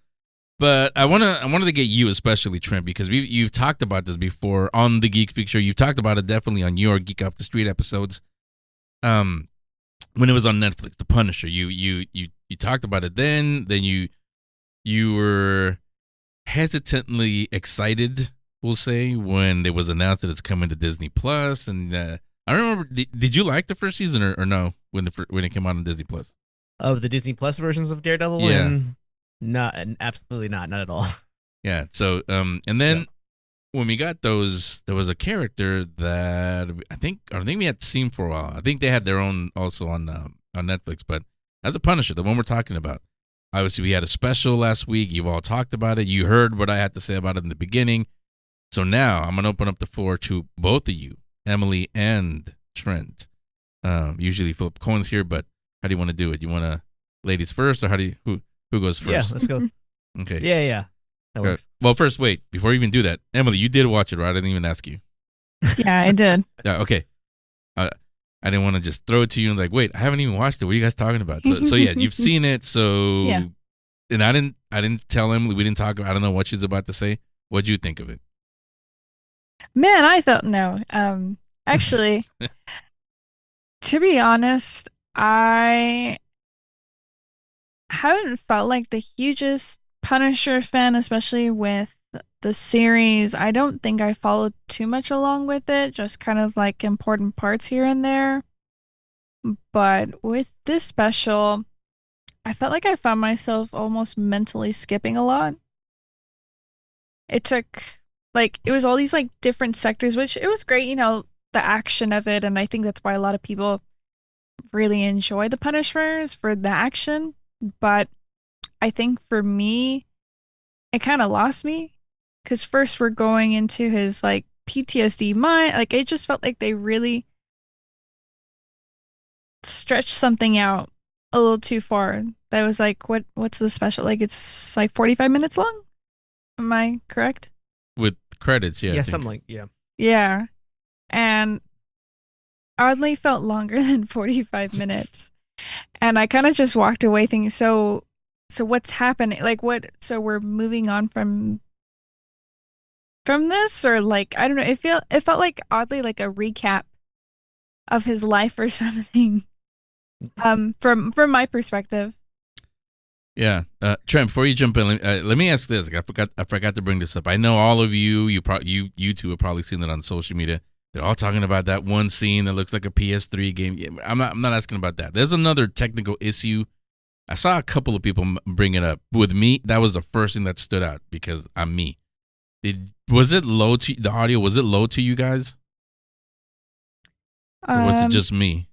But I wanted to get you especially, Trent, because you've talked about this before on the Geek Speak Show. You've talked about it definitely on your Geek Off the Street episodes. When it was on Netflix, The Punisher, you talked about it then you were hesitantly excited, we'll say, when it was announced that it's coming to Disney Plus. And I remember, did you like the first season or no when it came out on Disney Plus? Of the Disney Plus versions of Daredevil? Yeah. Absolutely not at all. Yeah. So and then when we got those, there was a character that I think we had seen for a while. I think they had their own also on Netflix, but as a Punisher, the one we're talking about. Obviously, we had a special last week. You've all talked about it. You heard what I had to say about it in the beginning. So now I'm gonna open up the floor to both of you, Emily and Trent. Usually Philip Cohen's here, but how do you want to do it? You want to ladies first, or who goes first? Yeah, let's go. Okay. Yeah. That works. Well, first, wait. Before you even do that, Emily, you did watch it, right? I didn't even ask you. Yeah, I did. Yeah. Okay. I didn't want to just throw it to you and like, wait, I haven't even watched it. What are you guys talking about? So yeah, you've seen it. So yeah. And I didn't tell Emily. We didn't talk. I don't know what she's about to say. What'd you think of it? Man, I thought no. Actually, to be honest, I haven't felt like the hugest Punisher fan, especially with the series. I don't think I followed too much along with it, just kind of like important parts here and there. But with this special, I felt like I found myself almost mentally skipping a lot. It was all these like different sectors, which it was great, the action of it, and I think that's why a lot of people really enjoy the Punishers for the action. But I think for me, it kind of lost me because first we're going into his like PTSD mind. Like it just felt like they really stretched something out a little too far. That was like, what's the special? Like it's like 45 minutes long. Am I correct? With credits, yeah. Yeah, something like, yeah. Yeah. And oddly felt longer than 45 minutes. And I kind of just walked away thinking, so what's happening? Like so we're moving on from this, or like, I don't know. It felt like oddly like a recap of his life or something. From my perspective. Yeah, Trent. Before you jump in, let me ask this. I forgot to bring this up. I know all of you two have probably seen it on social media. They're all talking about that one scene that looks like a PS3 game. Yeah, I'm not asking about that. There's another technical issue. I saw a couple of people bring it up. With me, that was the first thing that stood out because I'm me. Was it low to the audio? Was it low to you guys? Or was it just me?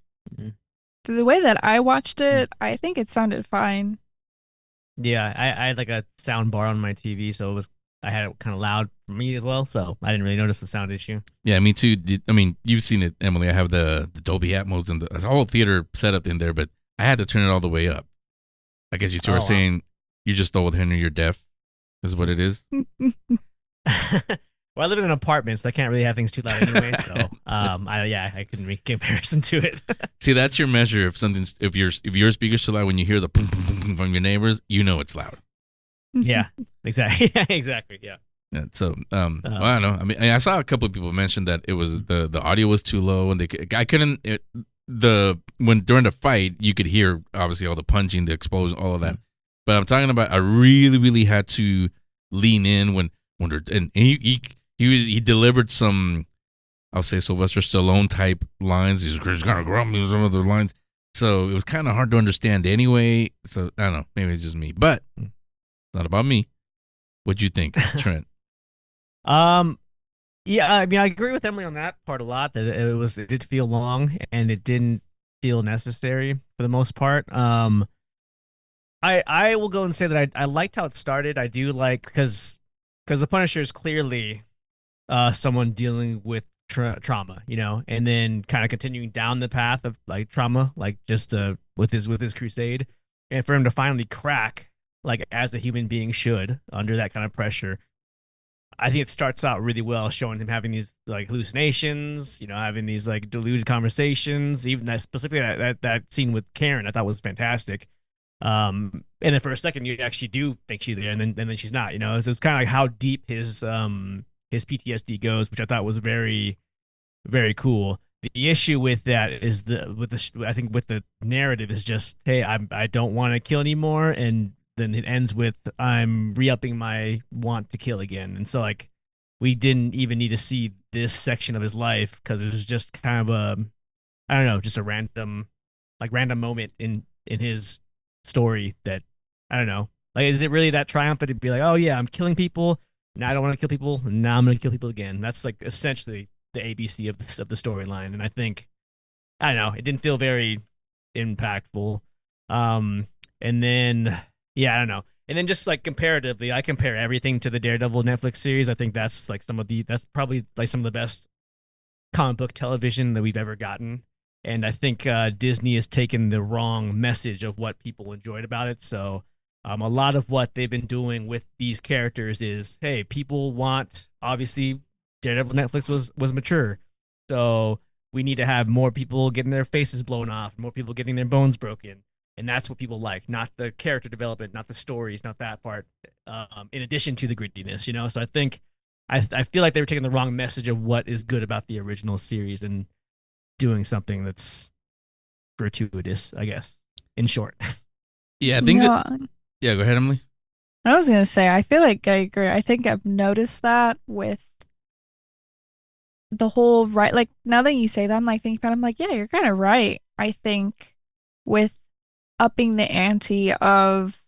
The way that I watched it, I think it sounded fine. Yeah, I had like a sound bar on my TV, so I had it kind of loud for me as well, so I didn't really notice the sound issue. Yeah, me too. I mean, you've seen it, Emily. I have the Dolby Atmos and the whole theater setup in there, but I had to turn it all the way up. I guess you two are saying you're just old Henry, you're deaf, is what it is. Well, I live in an apartment, so I can't really have things too loud anyway. So, I couldn't make a comparison to it. See, that's your measure. If your speaker's too loud, when you hear the boom, boom, boom, boom from your neighbors, you know it's loud. Yeah, exactly. Exactly. Yeah. Yeah. So, well, I don't know. I mean, I saw a couple of people mention that it was the audio was too low, and during the fight you could hear obviously all the punching, the explosion, all of that. But I'm talking about I really, really had to lean in when he delivered some, I'll say Sylvester Stallone type lines. He's kind of grumpy some of the lines, so it was kind of hard to understand anyway. So I don't know, maybe it's just me, but it's not about me. What'd you think, Trent? Yeah, I mean, I agree with Emily on that part a lot. That it did feel long and it didn't feel necessary for the most part. I will go and say that I liked how it started. I do like because the Punisher is clearly someone dealing with trauma, and then kind of continuing down the path of like trauma, like just with his crusade, and for him to finally crack, like as a human being should, under that kind of pressure. I think it starts out really well, showing him having these like hallucinations, having these like deluded conversations. Even specifically that scene with Karen, I thought was fantastic. And then for a second, you actually do think she's there, and then she's not. So it's kind of like how deep his PTSD goes, which I thought was very, very cool. The issue with that is I think with the narrative is just, hey, I don't want to kill anymore, and then it ends with I'm re-upping my want to kill again. And so like we didn't even need to see this section of his life because it was just kind of I don't know, just a random moment in his story that I don't know. Like, is it really that triumphant to be like, oh yeah, I'm killing people, now I don't want to kill people, and now I'm gonna kill people again? That's like essentially the ABC of the storyline. And I think, I don't know, it didn't feel very impactful. And then yeah, I don't know. And then just like comparatively, I compare everything to the Daredevil Netflix series. I think that's probably like some of the best comic book television that we've ever gotten. And I think Disney has taken the wrong message of what people enjoyed about it. So a lot of what they've been doing with these characters is, hey, people want, obviously Daredevil Netflix was mature. So we need to have more people getting their faces blown off, more people getting their bones broken. And that's what people like, not the character development, not the stories, not that part, in addition to the grittiness, So I think, I feel like they were taking the wrong message of what is good about the original series and doing something that's gratuitous, I guess, in short. Yeah, I think yeah, go ahead, Emily. I was going to say, I feel like I agree. I think I've noticed that with the whole, right, like now that you say that, I'm like thinking about it, I'm like, yeah, you're kind of right. I think with upping the ante of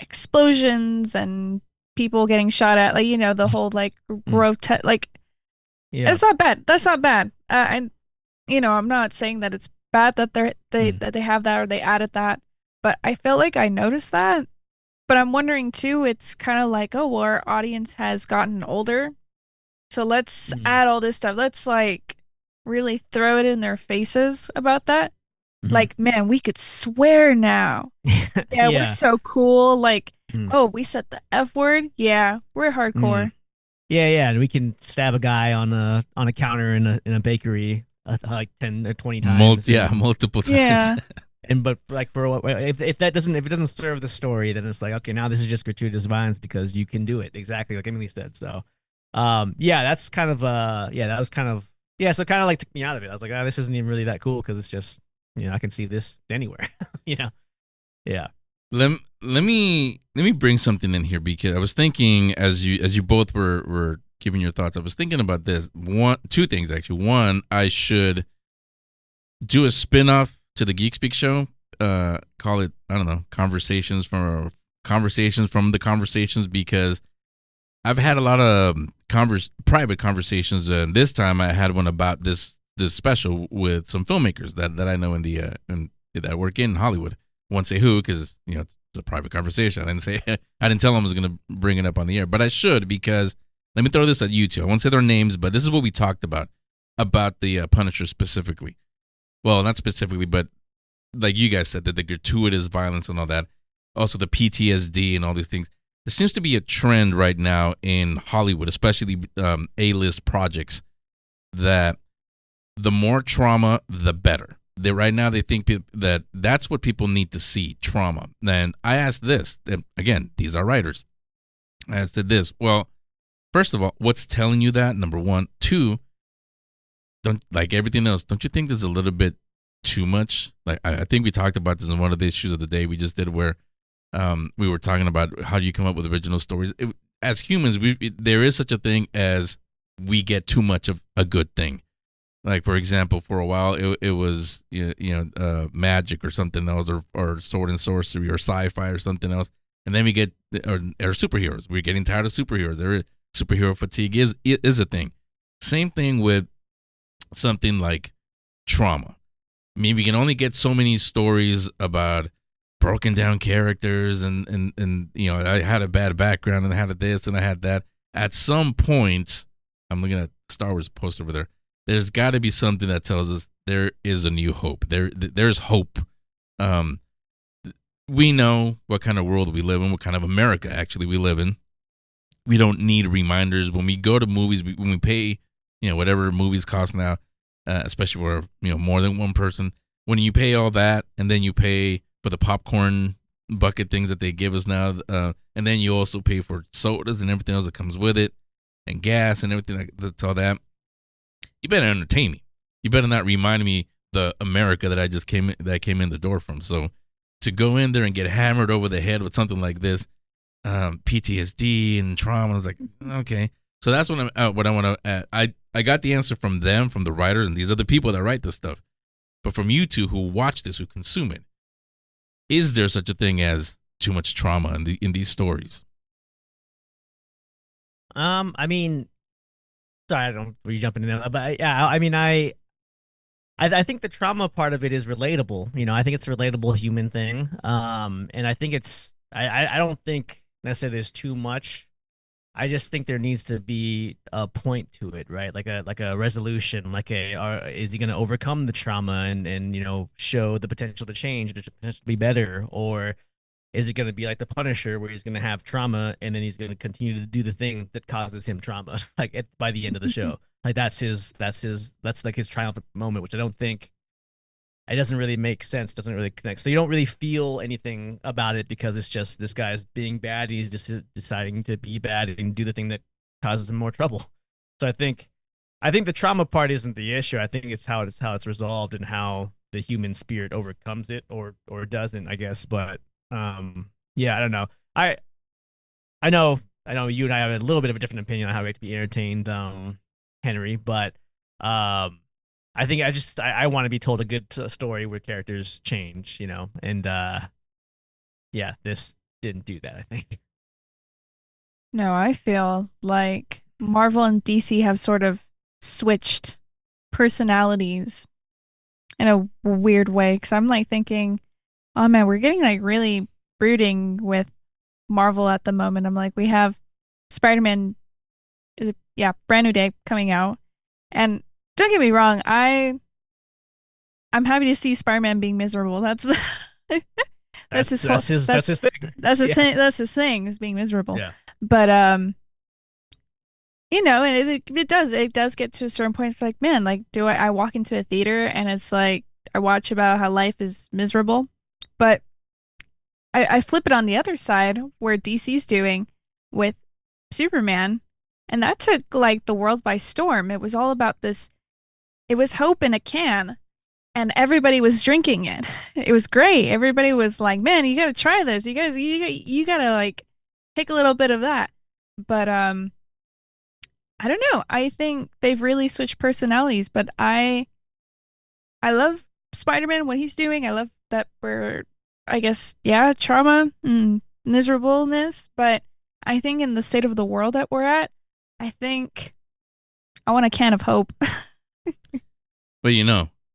explosions and people getting shot at, like, the whole like grotesque, like, yeah, it's not bad. That's not bad. and I'm not saying that it's bad that that they have that or they added that, but I feel like I noticed that. But I'm wondering too, it's kind of like, oh, well, our audience has gotten older, so let's add all this stuff. Let's like really throw it in their faces about that. Like, man, we could swear now. Yeah, we're so cool. Like, oh, we said the F word. Yeah, we're hardcore. Yeah, and we can stab a guy on a counter in a bakery like 10 or 20 times. Multiple times. Yeah. But like if it doesn't serve the story, then it's like, okay, now this is just gratuitous violence because you can do it, exactly like Emily said. So, that's kind of that was kind of so kind of like took me out of it. I was like, this isn't even really that cool because it's just I can see this anywhere. Yeah. Let me bring something in here because I was thinking as you both were giving your thoughts, I was thinking about this. Two things actually. One, I should do a spin-off to the Geek Speak show. Call it, I don't know, conversations from the conversations, because I've had a lot of private conversations, and this time I had one about this special with some filmmakers that I know in that work in Hollywood. Won't say who because it's a private conversation. I didn't tell them I was going to bring it up on the air, but I should, because let me throw this at you two. I won't say their names, but this is what we talked about the Punisher specifically. Well, not specifically, but like you guys said, that the gratuitous violence and all that, also the PTSD and all these things. There seems to be a trend right now in Hollywood, especially A-list projects, that the more trauma, the better. Right now they think that that's what people need to see, trauma. And I asked this, and again, these are writers. I asked this. Well, first of all, what's telling you that? Number one. Two, don't, like everything else, don't you think there's a little bit too much? Like I think we talked about this in one of the issues of the day we just did, where we were talking about how do you come up with original stories. As humans, there is such a thing as we get too much of a good thing. Like, for example, for a while it was magic or something else, or sword and sorcery or sci-fi or something else, and then we get or superheroes. We're getting tired of superheroes. Superhero fatigue is a thing. Same thing with something like trauma. I mean, we can only get so many stories about broken down characters and I had a bad background and I had this and I had that. At some point, I'm looking at Star Wars poster over there. There's got to be something that tells us there is a new hope. There's hope. We know what kind of world we live in, what kind of America actually we live in. We don't need reminders when we go to movies. When we pay, whatever movies cost now, especially for more than one person. When you pay all that, and then you pay for the popcorn bucket things that they give us now, and then you also pay for sodas and everything else that comes with it, and gas and everything that's all that. You better entertain me. You better not remind me the America that I came in the door from. So to go in there and get hammered over the head with something like this, PTSD and trauma, I was like, okay. So that's what I want to add. I got the answer from them, from the writers, and these are the people that write this stuff. But from you two who watch this, who consume it, is there such a thing as too much trauma in these stories? I mean, sorry, I don't were you jumping in there, but yeah, I mean, I think the trauma part of it is relatable. I think it's a relatable human thing. And I think I don't think necessarily there's too much. I just think there needs to be a point to it, right? Like a resolution, is he going to overcome the trauma and show the potential to change, the potential to be better, or is it going to be like the Punisher, where he's going to have trauma and then he's going to continue to do the thing that causes him trauma, by the end of the show? Like that's like his triumphant moment, which I don't think. It doesn't really make sense. Doesn't really connect. So you don't really feel anything about it because it's just this guy's being bad. He's just deciding to be bad and do the thing that causes him more trouble. So I think the trauma part isn't the issue. I think it's how it's resolved and how the human spirit overcomes it or doesn't, I guess. But yeah, I don't know. I know you and I have a little bit of a different opinion on how we have to be entertained, Henry, but I think I want to be told a good story where characters change, and yeah, this didn't do that, I think. No, I feel like Marvel and DC have sort of switched personalities in a weird way. Because I'm like thinking, oh man, we're getting like really brooding with Marvel at the moment. I'm like, we have Spider-Man, brand new day coming out. And don't get me wrong, I'm happy to see Spider-Man being miserable. That's his thing. That's his thing, is being miserable. Yeah. But and it does get to a certain point. It's like, man, like, do I walk into a theater and it's like I watch about how life is miserable, but I flip it on the other side where DC's doing with Superman, and that took like the world by storm. It was all about this. It was hope in a can, and everybody was drinking it. It was great. Everybody was like, "Man, you got to try this. You guys, you got to like take a little bit of that." But I don't know. I think they've really switched personalities. But I love Spider-Man, what he's doing. I love that we're, I guess, trauma and miserableness. But I think in the state of the world that we're at, I think I want a can of hope. But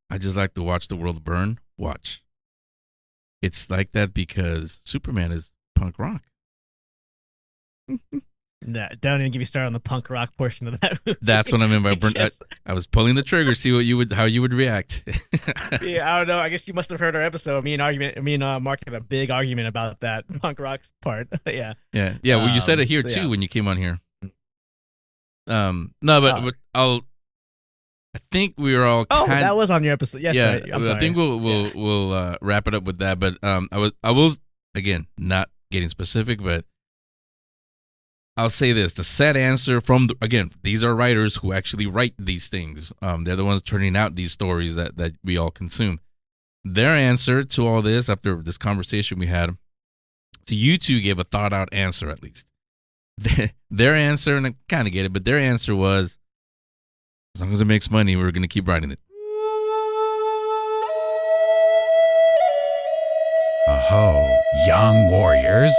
I just like to watch the world burn. Watch. It's like that because Superman is punk rock. Nah, don't even give me started on the punk rock portion of that movie. That's what I meant by burn. I was pulling the trigger, see how you would react. Yeah, I don't know. I guess you must have heard our episode. Me and Mark had a big argument about that punk rock part. Yeah. Yeah. Well, you said it here too when you came on here. But I think we were all. That was on your episode. Yes, yeah. I'm sorry. I think we'll wrap it up with that. But I will again, not getting specific, but I'll say this: the set answer from these are writers who actually write these things. They're the ones turning out these stories that we all consume. Their answer to all this, after this conversation we had, so you two gave a thought out answer at least. Their answer, and I kind of get it, but their answer was, as long as it makes money, we're going to keep writing it. Aho, young warriors.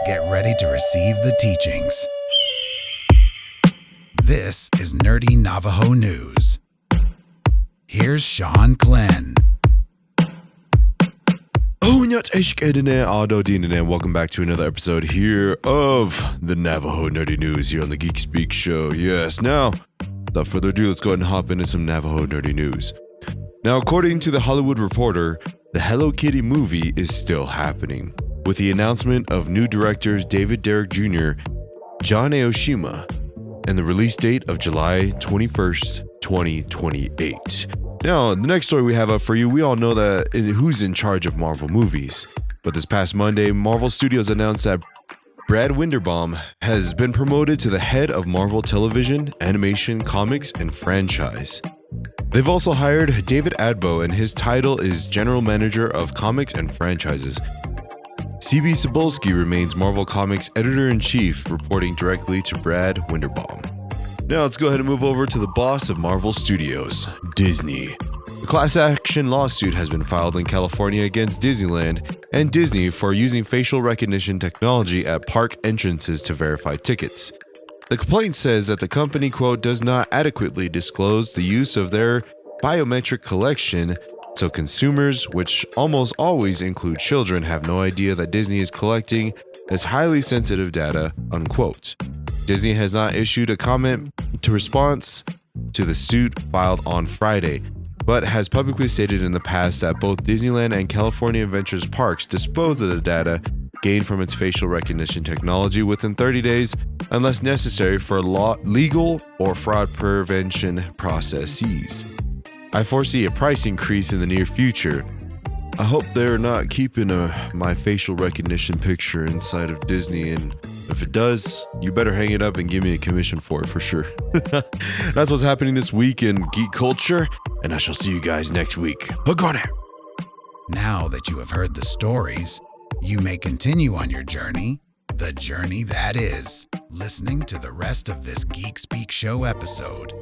Get ready to receive the teachings. This is Nerdy Navajo News. Here's Sean Glenn. Welcome back to another episode here of the Navajo Nerdy News here on the Geek Speak Show. Yes, now, without further ado, let's go ahead and hop into some Navajo Nerdy News. Now, according to The Hollywood Reporter, the Hello Kitty movie is still happening, with the announcement of new directors David Derrick Jr., John Aoshima, and the release date of July 21st, 2028. Now, the next story we have up for you, we all know that who's in charge of Marvel movies. But this past Monday, Marvel Studios announced that Brad Winderbaum has been promoted to the head of Marvel Television, Animation, Comics, and Franchise. They've also hired David Adbo, and his title is General Manager of Comics and Franchises. C.B. Cebulski remains Marvel Comics Editor-in-Chief, reporting directly to Brad Winderbaum. Now let's go ahead and move over to the boss of Marvel Studios, Disney. A class action lawsuit has been filed in California against Disneyland and Disney for using facial recognition technology at park entrances to verify tickets. The complaint says that the company, quote, does not adequately disclose the use of their biometric collection, so consumers, which almost always include children, have no idea that Disney is collecting this highly sensitive data, unquote. Disney has not issued a comment to response to the suit filed on Friday, but has publicly stated in the past that both Disneyland and California Adventures parks dispose of the data gained from its facial recognition technology within 30 days unless necessary for legal or fraud prevention processes. I foresee a price increase in the near future. I hope they're not keeping my facial recognition picture inside of Disney, and if it does, you better hang it up and give me a commission for it for sure. That's what's happening this week in geek culture, and I shall see you guys next week. Hook on it! Now that you have heard the stories, you may continue on your journey, the journey that is, listening to the rest of this Geek Speak Show episode.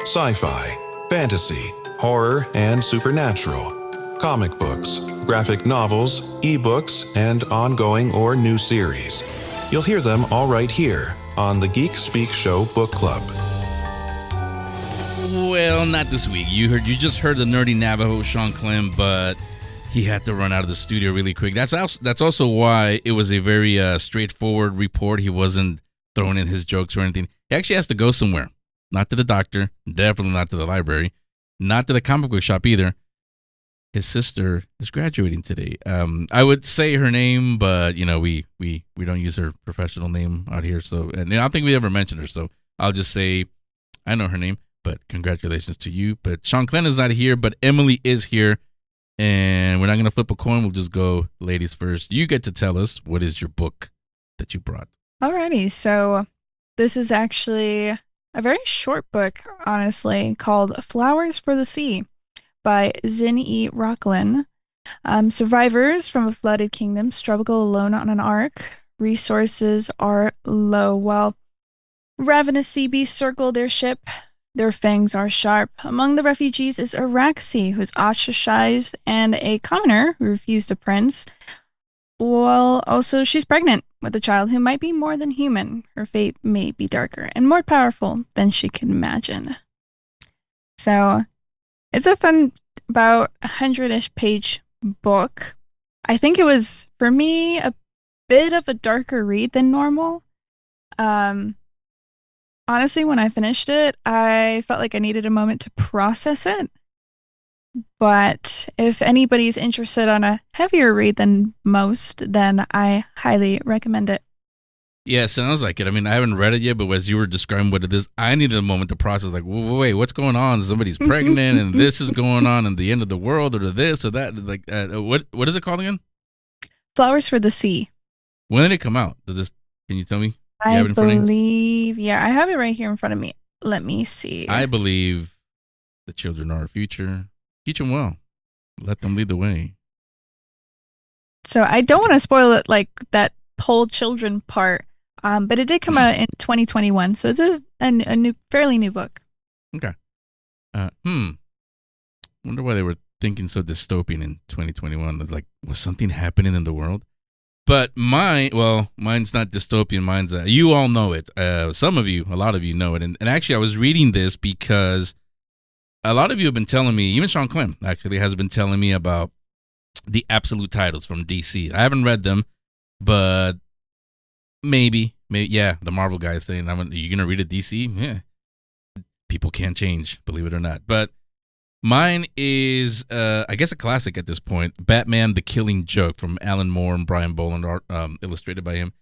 Sci-fi, fantasy, horror, and supernatural, comic books, graphic novels, ebooks, and ongoing or new series. You'll hear them all right here on the Geek Speak Show Book Club. Well, not this week. You just heard the nerdy Navajo Sean Clem, but he had to run out of the studio really quick. That's also why it was a very straightforward report. He wasn't throwing in his jokes or anything. He actually has to go somewhere. Not to the doctor, definitely not to the library, not to the comic book shop either. His sister is graduating today. I would say her name, but we don't use her professional name out here. So, and I don't think we ever mentioned her. So I'll just say I know her name, but congratulations to you. But Sean Clenn is not here, but Emily is here, and we're not gonna flip a coin. We'll just go ladies first. You get to tell us what is your book that you brought. Alrighty, so this is actually a very short book, honestly, called Flowers for the Sea by Zin E. Rocklin. Survivors from a flooded kingdom struggle alone on an ark. Resources are low while ravenous sea beasts circle their ship. Their fangs are sharp. Among the refugees is Araxi, who's ostracized, and a commoner who refused a prince. Well, also, she's pregnant with a child who might be more than human. Her fate may be darker and more powerful than she can imagine. So, it's a fun, about 100-ish page book. I think it was, for me, a bit of a darker read than normal. Honestly, when I finished it, I felt like I needed a moment to process it. But if anybody's interested on a heavier read than most, then I highly recommend it. Yeah, sounds like it. I mean, I haven't read it yet, but as you were describing what it is, I needed a moment to process, like, wait, what's going on? Somebody's pregnant, and this is going on, and the end of the world, or this or that. Like, what is it called again? Flowers for the Sea. When did it come out? Can you tell me? I believe, yeah, I have it right here in front of me. Let me see. I believe the children are our future. Teach them well. Let them lead the way. So I don't want to spoil it, like that whole children part, but it did come out in 2021, so it's a new, fairly new book. Okay. Wonder why they were thinking so dystopian in 2021. It's like, was something happening in the world? But mine's not dystopian. Mine's, you all know it. A lot of you know it. And actually, I was reading this because a lot of you have been telling me, even Sean Clem actually has been telling me about the absolute titles from DC. I haven't read them, but maybe, yeah, the Marvel guy is saying, you're going to read a DC? Yeah. People can't change, believe it or not. But mine is, I guess, a classic at this point, Batman the Killing Joke from Alan Moore and Brian Boland, illustrated by him.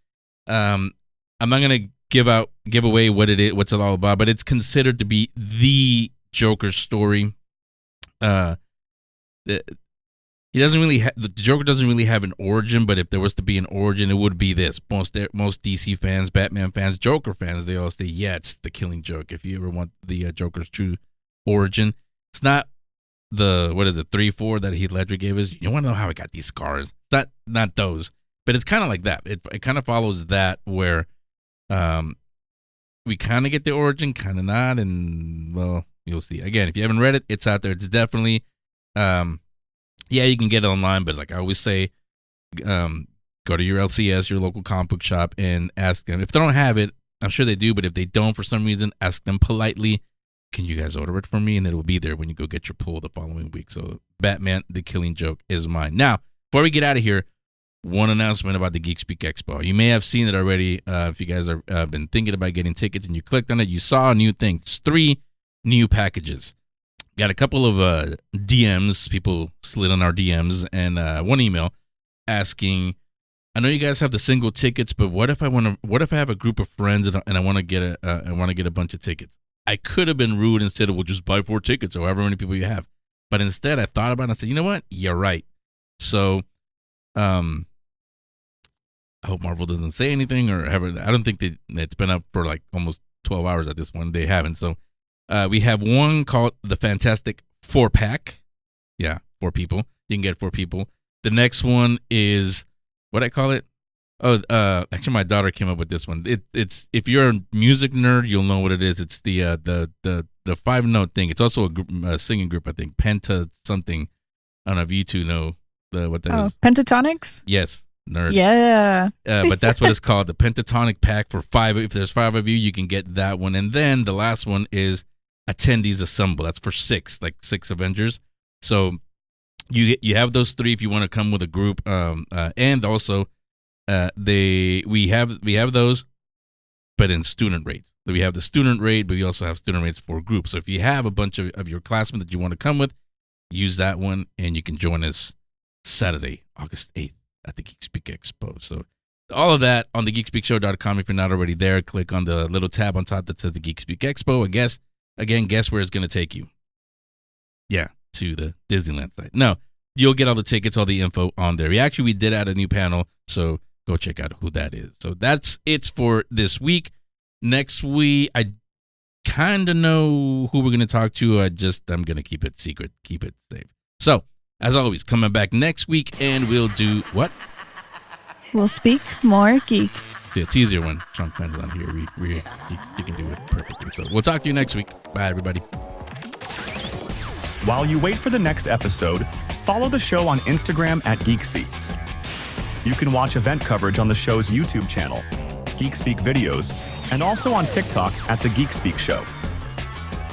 I'm not going to give away what it is, what's it all about, but it's considered to be the Joker story. The Joker doesn't really have an origin, but if there was to be an origin, it would be this. Most DC fans, Batman fans, Joker fans, they all say, yeah, it's the Killing Joke. If you ever want the Joker's true origin, it's not the 3-4 that Heath Ledger gave us. You want to know how I got these scars? Not those, but it's kind of like that. It kind of follows that where we kind of get the origin, kind of not, and well, you'll see. Again, if you haven't read it, it's out there. It's definitely, yeah, you can get it online, but like I always say, go to your LCS, your local comic book shop, and ask them. If they don't have it, I'm sure they do, but if they don't for some reason, ask them politely, can you guys order it for me? And it'll be there when you go get your pull the following week. So Batman, the Killing Joke is mine. Now, before we get out of here, one announcement about the Geek Speak Expo. You may have seen it already. If you guys have been thinking about getting tickets and you clicked on it, you saw a new thing. It's 3 new packages. Got a couple of DMs. People slid on our DMs and one email asking, I know you guys have the single tickets, but what if I have a group of friends and I want to get a bunch of tickets? I could have been rude and said, well, just buy 4 tickets or however many people you have. But instead, I thought about it and I said, you know what? You're right. So, I hope Marvel doesn't say anything or ever. I don't think it's been up for like almost 12 hours at this one. They haven't. So, we have one called the Fantastic 4-pack. Yeah, 4 people. You can get 4 people. The next one is, what I call it? Oh, actually, my daughter came up with this one. It's if you're a music nerd, you'll know what it is. It's the 5-note thing. It's also a singing group, I think. Penta something. I don't know if you two know what that is. Pentatonics? Yes. Nerd. Yeah. But that's what it's called, the Pentatonic Pack for 5. If there's 5 of you, you can get that one. And then the last one is Attendees Assemble. That's for 6, like 6 Avengers. So you have those 3 if you want to come with a group. And also we have those, but in student rates. So we have the student rate, but we also have student rates for groups. So if you have a bunch of your classmates that you want to come with, use that one, and you can join us Saturday, August 8th at the Geek Speak Expo. So all of that on the geekspeakshow.com. If you're not already there, click on the little tab on top that says the Geek Speak Expo. Guess where it's going to take you? Yeah, to the Disneyland site. No, you'll get all the tickets, all the info on there. We did add a new panel, so go check out who that is. So that's it for this week. Next week, I kind of know who we're going to talk to. I'm going to keep it secret, keep it safe. So, as always, coming back next week, and we'll do what? We'll speak more geek. Yeah, it's easier when Sean Clan's on here. You can do it perfectly. So we'll talk to you next week. Bye, everybody. While you wait for the next episode, follow the show on Instagram at GeekSeek. You can watch event coverage on the show's YouTube channel, Geek Speak Videos, and also on TikTok at The Geek Speak Show.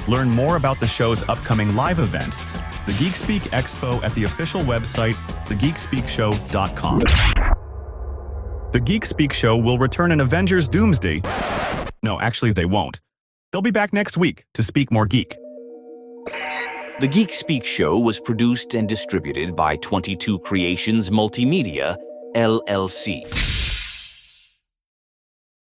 Learn more about the show's upcoming live event, the Geek Speak Expo, at the official website, thegeekspeakshow.com. The Geek Speak Show will return in Avengers Doomsday. No, actually, they won't. They'll be back next week to speak more geek. The Geek Speak Show was produced and distributed by 22 Creations Multimedia, LLC.